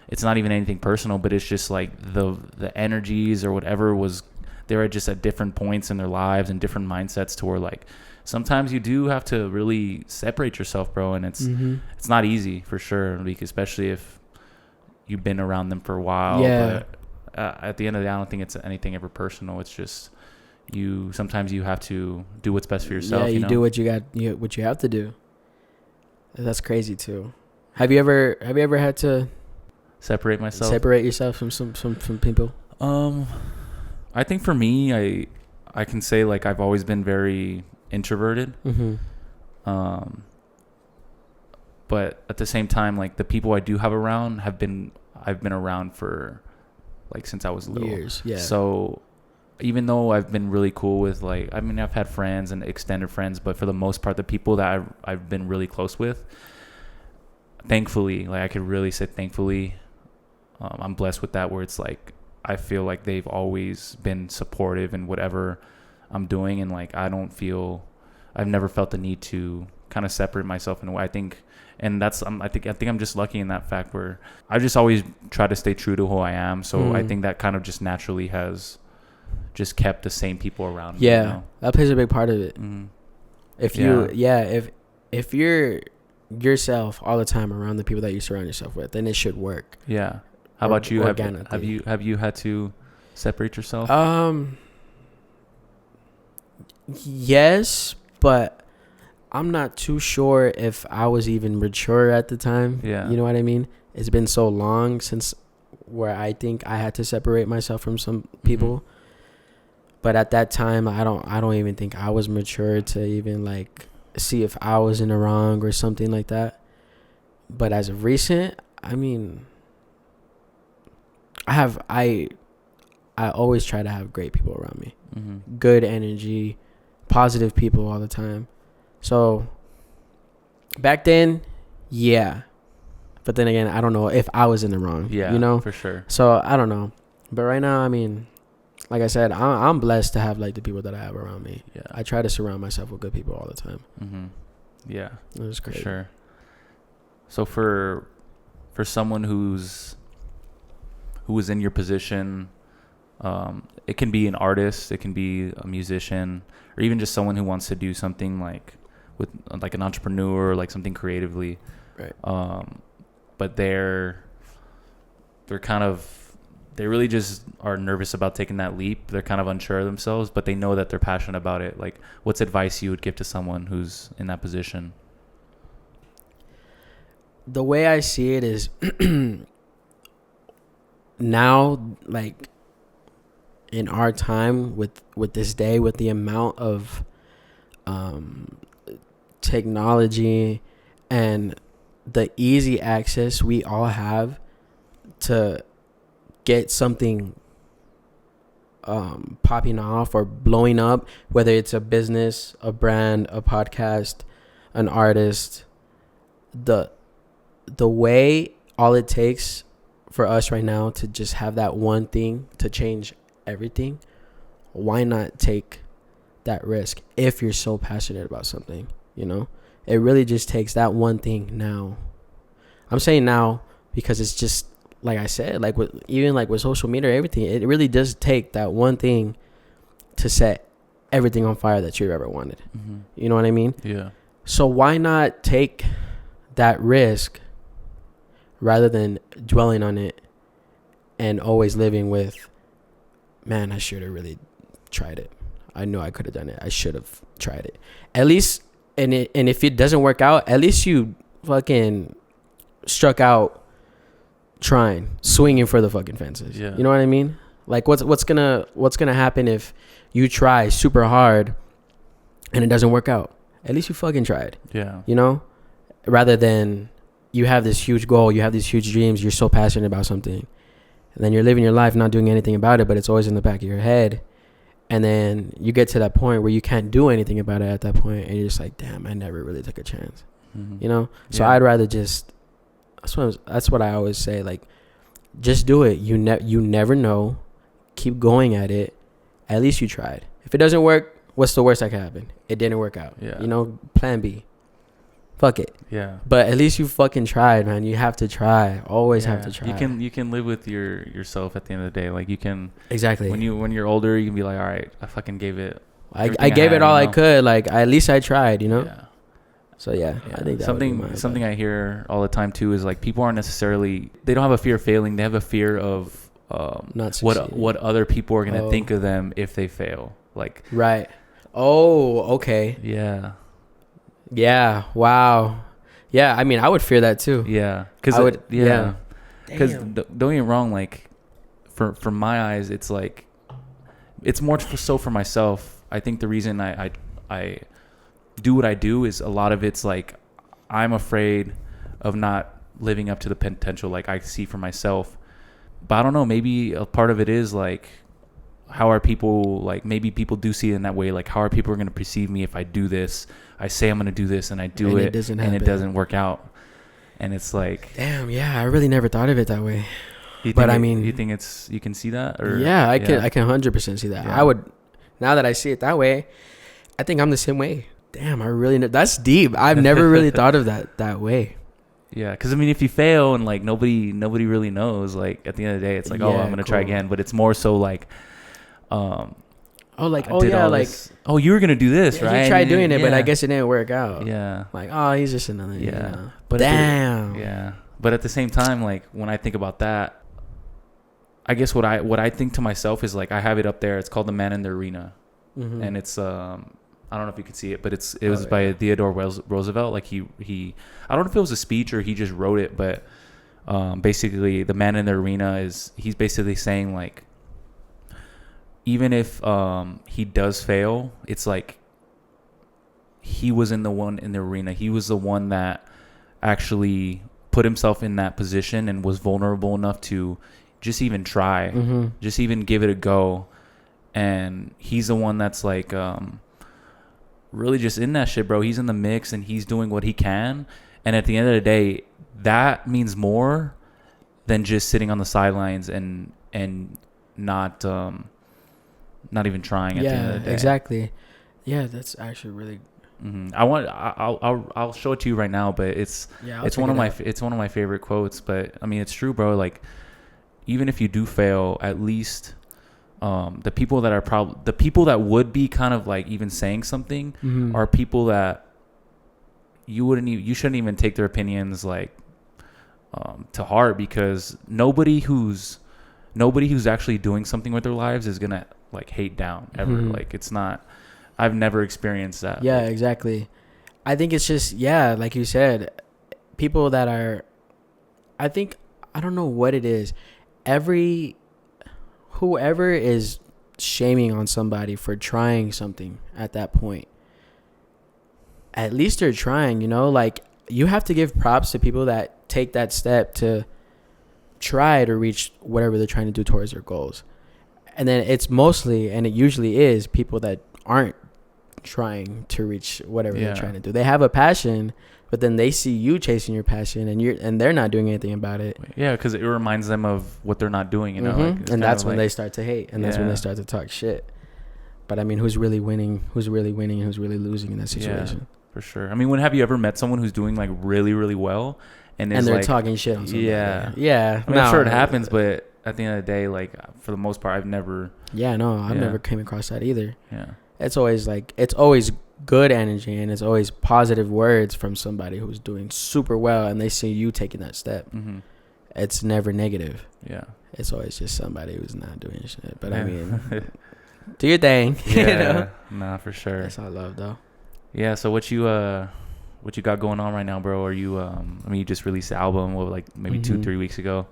it's not even anything personal, but it's just like the energies or whatever they were just at different points in their lives and different mindsets, to where, like, sometimes you do have to really separate yourself, bro. And it's not easy, for sure, especially if you've been around them for a while. Yeah. But at the end of the day, I don't think it's anything ever personal. It's just sometimes you have to do what's best for yourself. Yeah, you do what what you have to do. That's crazy too. Have you ever had to separate yourself from some people? I think for me, I can say, like, I've always been very introverted. But at the same time, like, the people I do have around I've been around for, like, since I was little. Years, yeah. So even though I've been really cool with, like, I mean, I've had friends and extended friends, but for the most part, the people that I've been really close with, thankfully, like, I could really say thankfully, I'm blessed with that, where it's like, I feel like they've always been supportive in whatever I'm doing, and, like, I've never felt the need to kind of separate myself in a way. I think, and I think I'm just lucky in that fact, where I just always try to stay true to who I am. So I think that kind of just naturally has just kept the same people around me. Yeah, you know? that plays a big part of it. If you're yourself all the time around the people that you surround yourself with, then it should work. Yeah. How about you? Have you had to separate yourself? Yes, but I'm not too sure if I was even mature at the time. Yeah. You know what I mean? It's been so long since where I think I had to separate myself from some people. Mm-hmm. But at that time, I don't even think I was mature to even like see if I was in the wrong or something like that. But as of recent, I mean, I always try to have great people around me. Mm-hmm. Good energy, positive people all the time. So back then, yeah. But then again, I don't know if I was in the wrong. Yeah, you know, for sure. So I don't know. But right now, I mean, like I said, I'm blessed to have like the people that I have around me. Yeah. I try to surround myself with good people all the time. Mm-hmm. Yeah, that's great. For sure. So for someone who was in your position, it can be an artist, it can be a musician, or even just someone who wants to do something like with like an entrepreneur, or like something creatively. Right. But they really just are nervous about taking that leap. They're kind of unsure of themselves, but they know that they're passionate about it. Like, what's advice you would give to someone who's in that position? The way I see it is now, like in our time with this day, with the amount of technology and the easy access we all have to get something popping off or blowing up, whether it's a business, a brand, a podcast, an artist, the way all it takes for us right now to just have that one thing to change everything, why not take that risk if you're so passionate about something? You know, it really just takes that one thing now. I'm saying now because it's just like I said, like with social media, everything, it really does take that one thing to set everything on fire that you've ever wanted. Mm-hmm. You know what I mean? Yeah. So why not take that risk rather than dwelling on it and always living with, man, I should have really tried it. I know I could have done it. I should have tried it. At least, and if it doesn't work out, at least you fucking struck out trying, swinging for the fucking fences. Yeah. You know what I mean? Like what's gonna happen if you try super hard and it doesn't work out? At least you fucking tried. Yeah. You know? Rather than you have this huge goal, you have these huge dreams, you're so passionate about something, and then you're living your life not doing anything about it, but it's always in the back of your head. And then you get to that point where you can't do anything about it at that point, and you're just like, damn, I never really took a chance. Mm-hmm. You know? So I'd rather just, that's what I always say, like, just do it. You never know. Keep going at it. At least you tried. If it doesn't work, what's the worst that can happen? It didn't work out. Yeah. You know, plan B. Fuck it. Yeah. But at least you fucking tried, man. You have to try. Always have to try. You can live with yourself at the end of the day. Like, you can. Exactly. When you're older, you can be like, all right, I fucking gave it. I gave it all I could. Like, at least I tried, you know? Yeah. So yeah. I think that something I hear all the time too is like, people aren't necessarily, they don't have a fear of failing. They have a fear of not what other people are going to think of them if they fail. Like, right. Oh, okay. Yeah. Yeah. Wow. Yeah. I mean, I would fear that too. Yeah. Because I would. Yeah. Because don't get me wrong. Like, for my eyes, it's like, it's more so for myself. I think the reason I do what I do is a lot of it's like, I'm afraid of not living up to the potential like I see for myself. But I don't know. Maybe a part of it is like, how are people, like, maybe people do see it in that way. Like, how are people going to perceive me if I do this? I say I'm going to do this and I do it and it doesn't work out. And it's like, damn, yeah, I really never thought of it that way. You think you can see that? Or yeah, I can 100% see that. Yeah. I would, now that I see it that way, I think I'm the same way. Damn, I really that's deep. I've never really thought of that way. Yeah, because I mean, if you fail and like nobody really knows, like at the end of the day, it's like, I'm gonna try again. But it's more so like, you were gonna do this, right? You tried doing it, but I guess it didn't work out. Yeah, like, oh, he's just another. Yeah, you know? But damn. But at the same time, like, when I think about that, I guess what I think to myself is like, I have it up there. It's called The Man in the Arena, and it's I don't know if you could see it, but it was by Theodore Roosevelt. Like he I don't know if it was a speech or he just wrote it, but basically the man in the arena he's basically saying like, even if he does fail, it's like he was in the arena. He was the one that actually put himself in that position and was vulnerable enough to just even try, just even give it a go. And he's the one that's like really just in that shit, bro. He's in the mix and he's doing what he can. And at the end of the day, that means more than just sitting on the sidelines and not even trying at the end of the day. Exactly. Yeah, that's actually really. I'll show it to you right now, but it's one of my favorite quotes. But I mean, it's true, bro. Like, even if you do fail, at least the people that would be kind of like even saying something are people that you shouldn't even take their opinions like to heart, because nobody who's actually doing something with their lives is gonna like hate down ever. Like, it's not. I've never experienced that. Yeah, like, exactly. I think it's just, like you said, people that are, I don't know what it is. Whoever is shaming on somebody for trying something at that point, at least they're trying, like, you have to give props to people that take that step to try to reach whatever they're trying to do towards their goals. And then it's mostly, and it usually is, people that aren't trying to reach whatever they're trying to do. They have a passion, but then they see you chasing your passion and they're not doing anything about it. Yeah, because it reminds them of what they're not doing, Like, and that's when they start to hate, and that's when they start to talk shit. But I mean, who's really winning, who's really losing in that situation? Yeah, for sure. I mean, have you ever met someone who's doing like really, really well and they're like, talking shit on somebody? Yeah. I mean, I'm sure it happens, but at the end of the day, like, for the most part, I've never. Yeah, no, I've never came across that either. Yeah. It's always good energy, and it's always positive words from somebody who's doing super well, and they see you taking that step. It's never negative. Yeah. It's always just somebody who's not doing shit. But I mean, do your thing. Yeah. Nah, for sure. That's all love, though. Yeah. So what you got going on right now, bro? Are you I mean, you just released the album like maybe 2-3 weeks ago.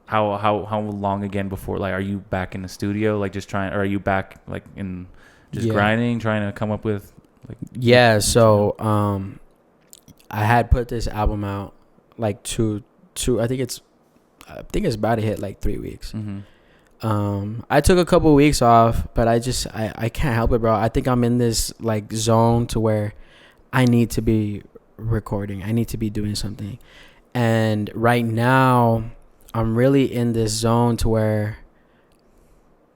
How long again before, like, are you back in the studio, like, just trying, or are you back like in just grinding, trying to come up with like? Yeah, so I had put this album out like I think it's about to hit like 3 weeks. I took a couple weeks off, but I can't help it, bro. I think I'm in this like zone to where I need to be recording, I need to be doing something. And right now I'm really in this zone to where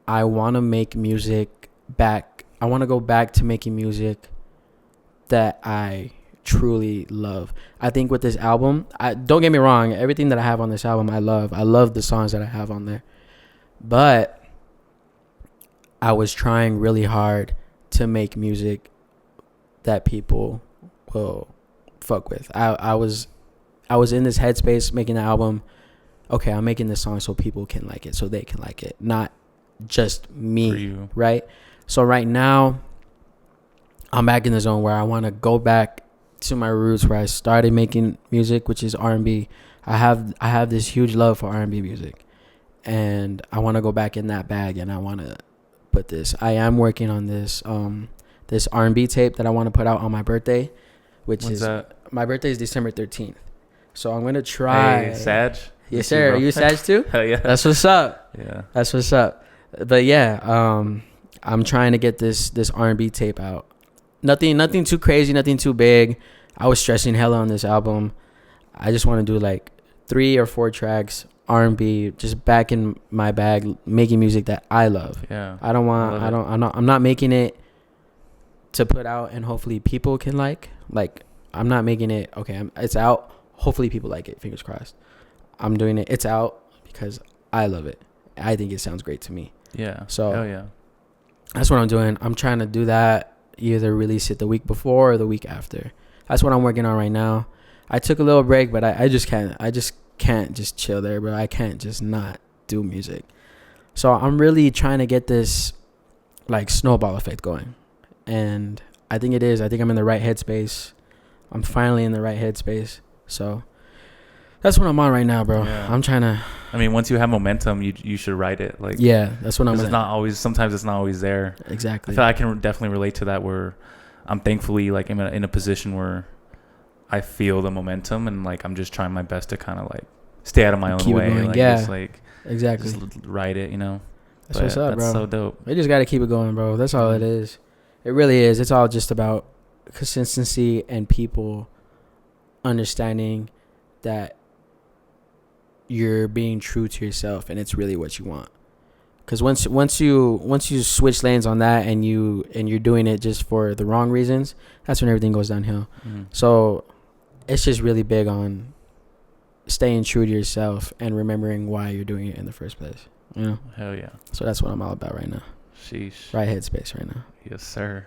I want to make music back. I want to go back to making music that I truly love. I think with this album, don't get me wrong, everything that I have on this album, I love. I love the songs that I have on there. But I was trying really hard to make music that people will fuck with. I was in this headspace making the album. Okay, I'm making this song so people can like it, so they can like it, not just me, right? So right now, I'm back in the zone where I want to go back to my roots, where I started making music, which is R&B. I have this huge love for R&B music, and I want to go back in that bag, and I want to put this. I am working on this this R&B tape that I want to put out on my birthday, which When's is that? My birthday is December 13th. So I'm gonna try. Hey, Sag. Yes, sir. Are you Sag too? Hell yeah. That's what's up. Yeah. That's what's up. But yeah, I'm trying to get this R&B tape out. Nothing too crazy, nothing too big. I was stressing hella on this album. I just want to do like 3 or 4 tracks R&B, just back in my bag, making music that I love. Yeah. I'm not making it to put out and hopefully people can like. I'm not making it. Okay, it's out. Hopefully people like it. Fingers crossed. I'm doing it. It's out because I love it. I think it sounds great to me. Yeah. So hell yeah. That's what I'm doing. I'm trying to do that. Either release it the week before or the week after. That's what I'm working on right now. I took a little break, but I just can't just chill there, bro. I can't just not do music. So I'm really trying to get this like snowball effect going. and I think it is. I think I'm in the right headspace. I'm finally in the right headspace. So that's what I'm on right now, bro. Yeah. I'm trying to. I mean, once you have momentum, you should ride it. Like, yeah, that's what I'm. It's not always. Sometimes it's not always there. Exactly. I feel like I can definitely relate to that. Where I'm thankfully like in a position where I feel the momentum, and like I'm just trying my best to kind of like stay out of my own way. Like, yeah. Just, like, exactly. Just ride it, you know. That's what's up, bro. That's so dope. We just got to keep it going, bro. That's all it is. It really is. It's all just about consistency and people understanding that you're being true to yourself, and it's really what you want. Because once you switch lanes on that, and you're doing it just for the wrong reasons, that's when everything goes downhill. So it's just really big on staying true to yourself and remembering why you're doing it in the first place. You know? Hell yeah. So that's what I'm all about right now. Sheesh. Right headspace right now. Yes, sir.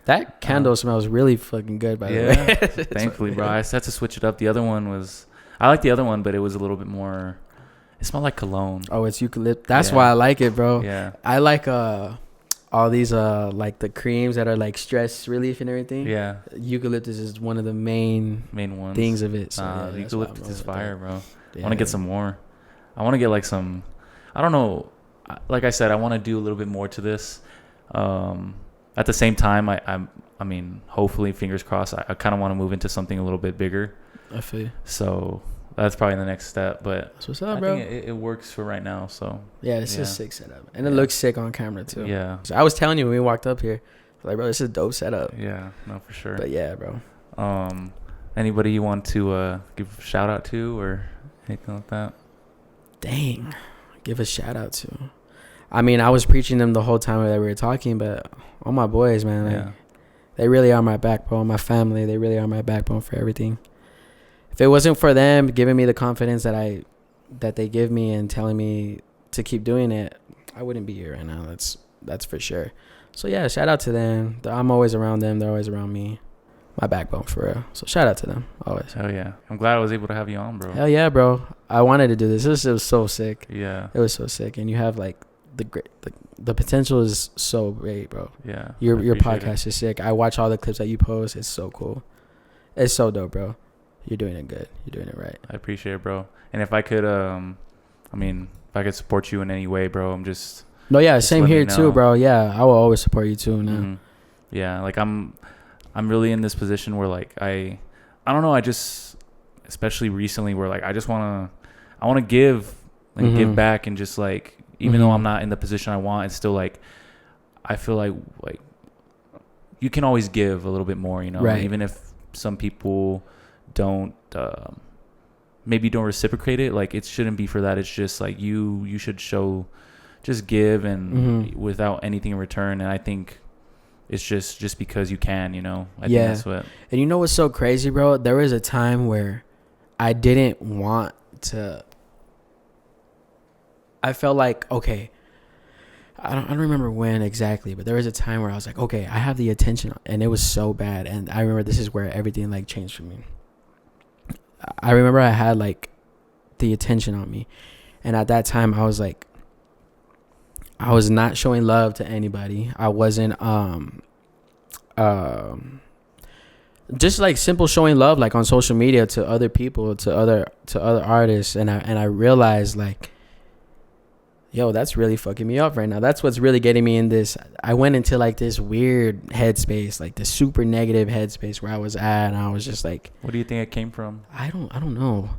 That candle smells really fucking good, by the way. Thankfully, bro. I had to switch it up. The other one was... I like the other one, but it was a little bit more... It smelled like cologne. Oh, it's eucalyptus. That's why I like it, bro. Yeah. I like all these like the creams that are like stress relief and everything. Yeah. Eucalyptus is one of the main ones. things of it. So eucalyptus is fire, bro. Yeah, I want to get some more. I want to get like some... I don't know. Like I said, I want to do a little bit more to this. At the same time, I mean, hopefully, fingers crossed, I kind of want to move into something a little bit bigger. I feel you. So that's probably the next step. But that's what's up, bro. I think it works for right now. So yeah, this is a sick setup, and it looks sick on camera too. Yeah. So I was telling you when we walked up here, like, bro, this is a dope setup. Yeah, no, for sure. But yeah, bro. Anybody you want to give a shout out to or anything like that? Dang, give a shout out to. I mean, I was preaching them the whole time that we were talking, but all my boys, man, like, they really are my backbone. My family, they really are my backbone for everything. If it wasn't for them giving me the confidence that they give me and telling me to keep doing it, I wouldn't be here right now. That's for sure. So yeah, shout out to them. I'm always around them. They're always around me. My backbone, for real. So shout out to them always. Hell yeah. I'm glad I was able to have you on, bro. Hell yeah, bro. I wanted to do this. This was so sick. Yeah. It was so sick. And you have like the potential is so great, bro. Yeah. Your podcast is sick. I watch all the clips that you post. It's so cool. It's so dope, bro. You're doing it good. You're doing it right. I appreciate it, bro. And if I could, if I could support you in any way, bro, I'm just... No, yeah, same here too, bro. Yeah, I will always support you too now. Mm-hmm. Yeah, like I'm really in this position where like I don't know, I just, especially recently, where like I want to give and give back, and just like, even though I'm not in the position I want, it's still like I feel like you can always give a little bit more, you know, right. Even if some people don't maybe don't reciprocate it, like it shouldn't be for that. It's just like you should just give and without anything in return. And I think it's just because you can, you know. I think that's what. And you know what's so crazy, bro? There was a time where I didn't want to. I felt like, okay, I don't remember when exactly, but there was a time where I was like, okay, I have the attention, and it was so bad. And I remember this is where everything like changed for me. I remember I had like the attention on me, and at that time I was like, I was not showing love to anybody. I wasn't just like simple showing love like on social media to other people, to other artists, and I realized like, yo, that's really fucking me up right now. That's what's really getting me in this. I went into like this weird headspace, like the super negative headspace where I was at, and I was just like, what do you think it came from? I don't know.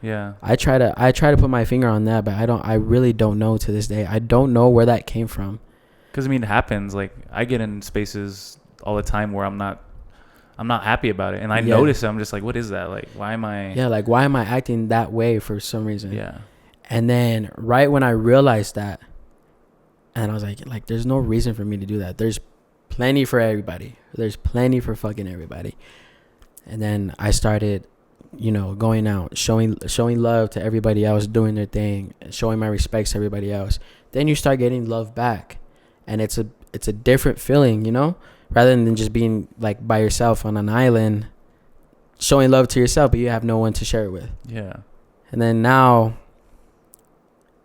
Yeah. I try to put my finger on that, but I really don't know to this day. I don't know where that came from. Cuz I mean, it happens. Like I get in spaces all the time where I'm not happy about it, and I notice it. I'm just like, what is that? Like, why am I like, why am I acting that way for some reason? Yeah. And then right when I realized that, and I was like there's no reason for me to do that. There's plenty for everybody. There's plenty for fucking everybody. And then I started, you know, going out, showing love to everybody else, doing their thing, showing my respects to everybody else. Then you start getting love back, and it's a different feeling, you know, rather than just being like by yourself on an island, showing love to yourself, but you have no one to share it with. Yeah. And then now,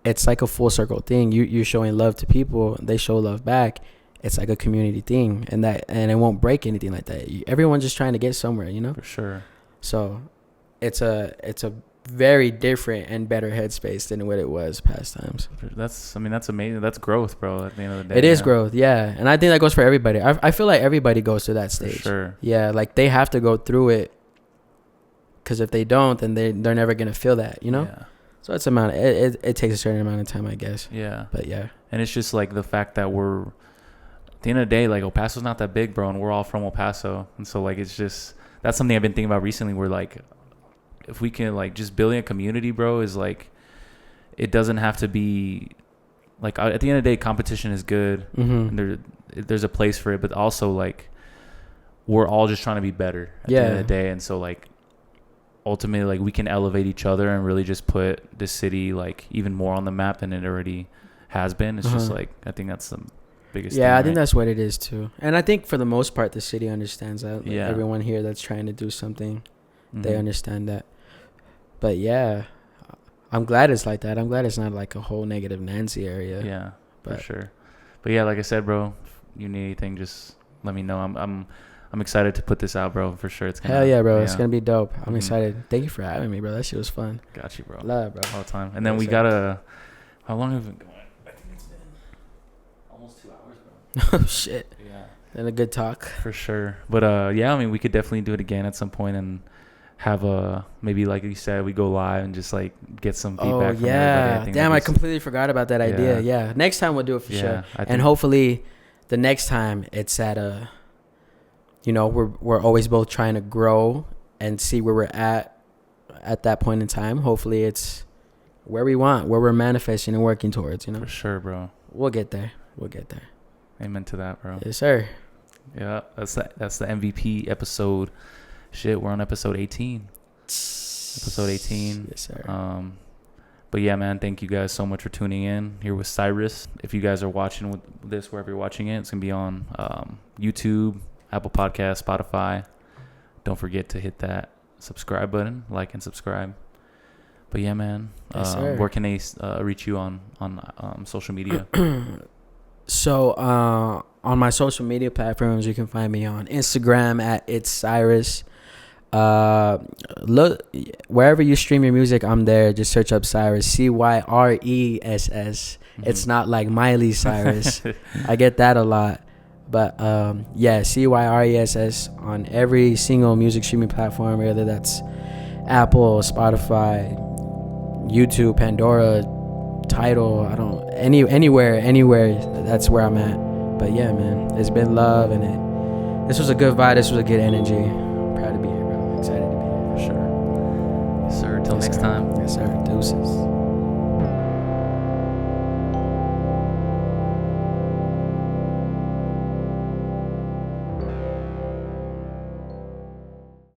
it's like a full circle thing. You're showing love to people, they show love back. it's like a community thing, and it won't break anything like that. Everyone's just trying to get somewhere, you know. For sure. So it's a very different and better headspace than what it was past times. That's amazing. That's growth, bro. At the end of the day, it is growth, yeah. And I think that goes for everybody. I feel like everybody goes through that stage. For sure. Yeah, like they have to go through it, because if they don't, then they're never gonna feel that, you know. Yeah. So it's it takes a certain amount of time, I guess. Yeah. But yeah. And it's just like the fact that at the end of the day, like El Paso's not that big, bro, and we're all from El Paso, and so like it's just, that's something I've been thinking about recently. Where like, if we can like just building a community, bro, is like, it doesn't have to be like, at the end of the day, competition is good, and there's a place for it, but also like we're all just trying to be better at the end of the day, and so like ultimately like we can elevate each other and really just put the city like even more on the map than it already has been. It's just like, I think that's the biggest thing, I think that's what it is too. And I think for the most part the city understands that. Like everyone here that's trying to do something, they understand that. But yeah, I'm glad it's like that. I'm glad it's not like a whole negative Nancy area. Yeah, for sure. But yeah, like I said, bro, if you need anything, just let me know. I'm excited to put this out, bro, for sure. It's gonna, hell yeah, bro. It's gonna be dope. I'm excited. Thank you for having me, bro. That shit was fun. Got you, bro. Love, bro. All the time. And then we gotta, how long have we been going? I think it's been almost 2 hours, bro. Oh shit. Yeah. And a good talk. For sure. But yeah, I mean, we could definitely do it again at some point and have maybe like you said, we go live and just like get some feedback from everybody. Damn, I completely forgot about that idea. Yeah. Next time we'll do it for sure. And hopefully the next time it's at you know, we're always both trying to grow and see where we're at that point in time. Hopefully it's where we want, where we're manifesting and working towards, you know. For sure, bro. We'll get there. Amen to that, bro. Yes, sir. Yeah, that's the MVP episode. Shit, we're on episode 18. Episode 18. Yes, sir. But yeah, man, thank you guys so much for tuning in here with Cyress. If you guys are watching this, wherever you're watching it, it's gonna be on YouTube, Apple Podcasts, Spotify. Don't forget to hit that subscribe button, like and subscribe. But yeah, man, where can they reach you on social media? So on my social media platforms, you can find me on Instagram at It's Cyress. Look, wherever you stream your music, I'm there. Just search up Cyress, Cyress. It's not like Miley Cyrus. I get that a lot. But yeah, Cyress on every single music streaming platform, whether that's Apple, Spotify, YouTube, Pandora, Tidal, anywhere, that's where I'm at. But yeah, man, it's been love, and this was a good vibe. This was a good energy. Proud to be here, bro. Excited to be here. For sure. Yes, sir. Till next time. Yes, sir. Deuces.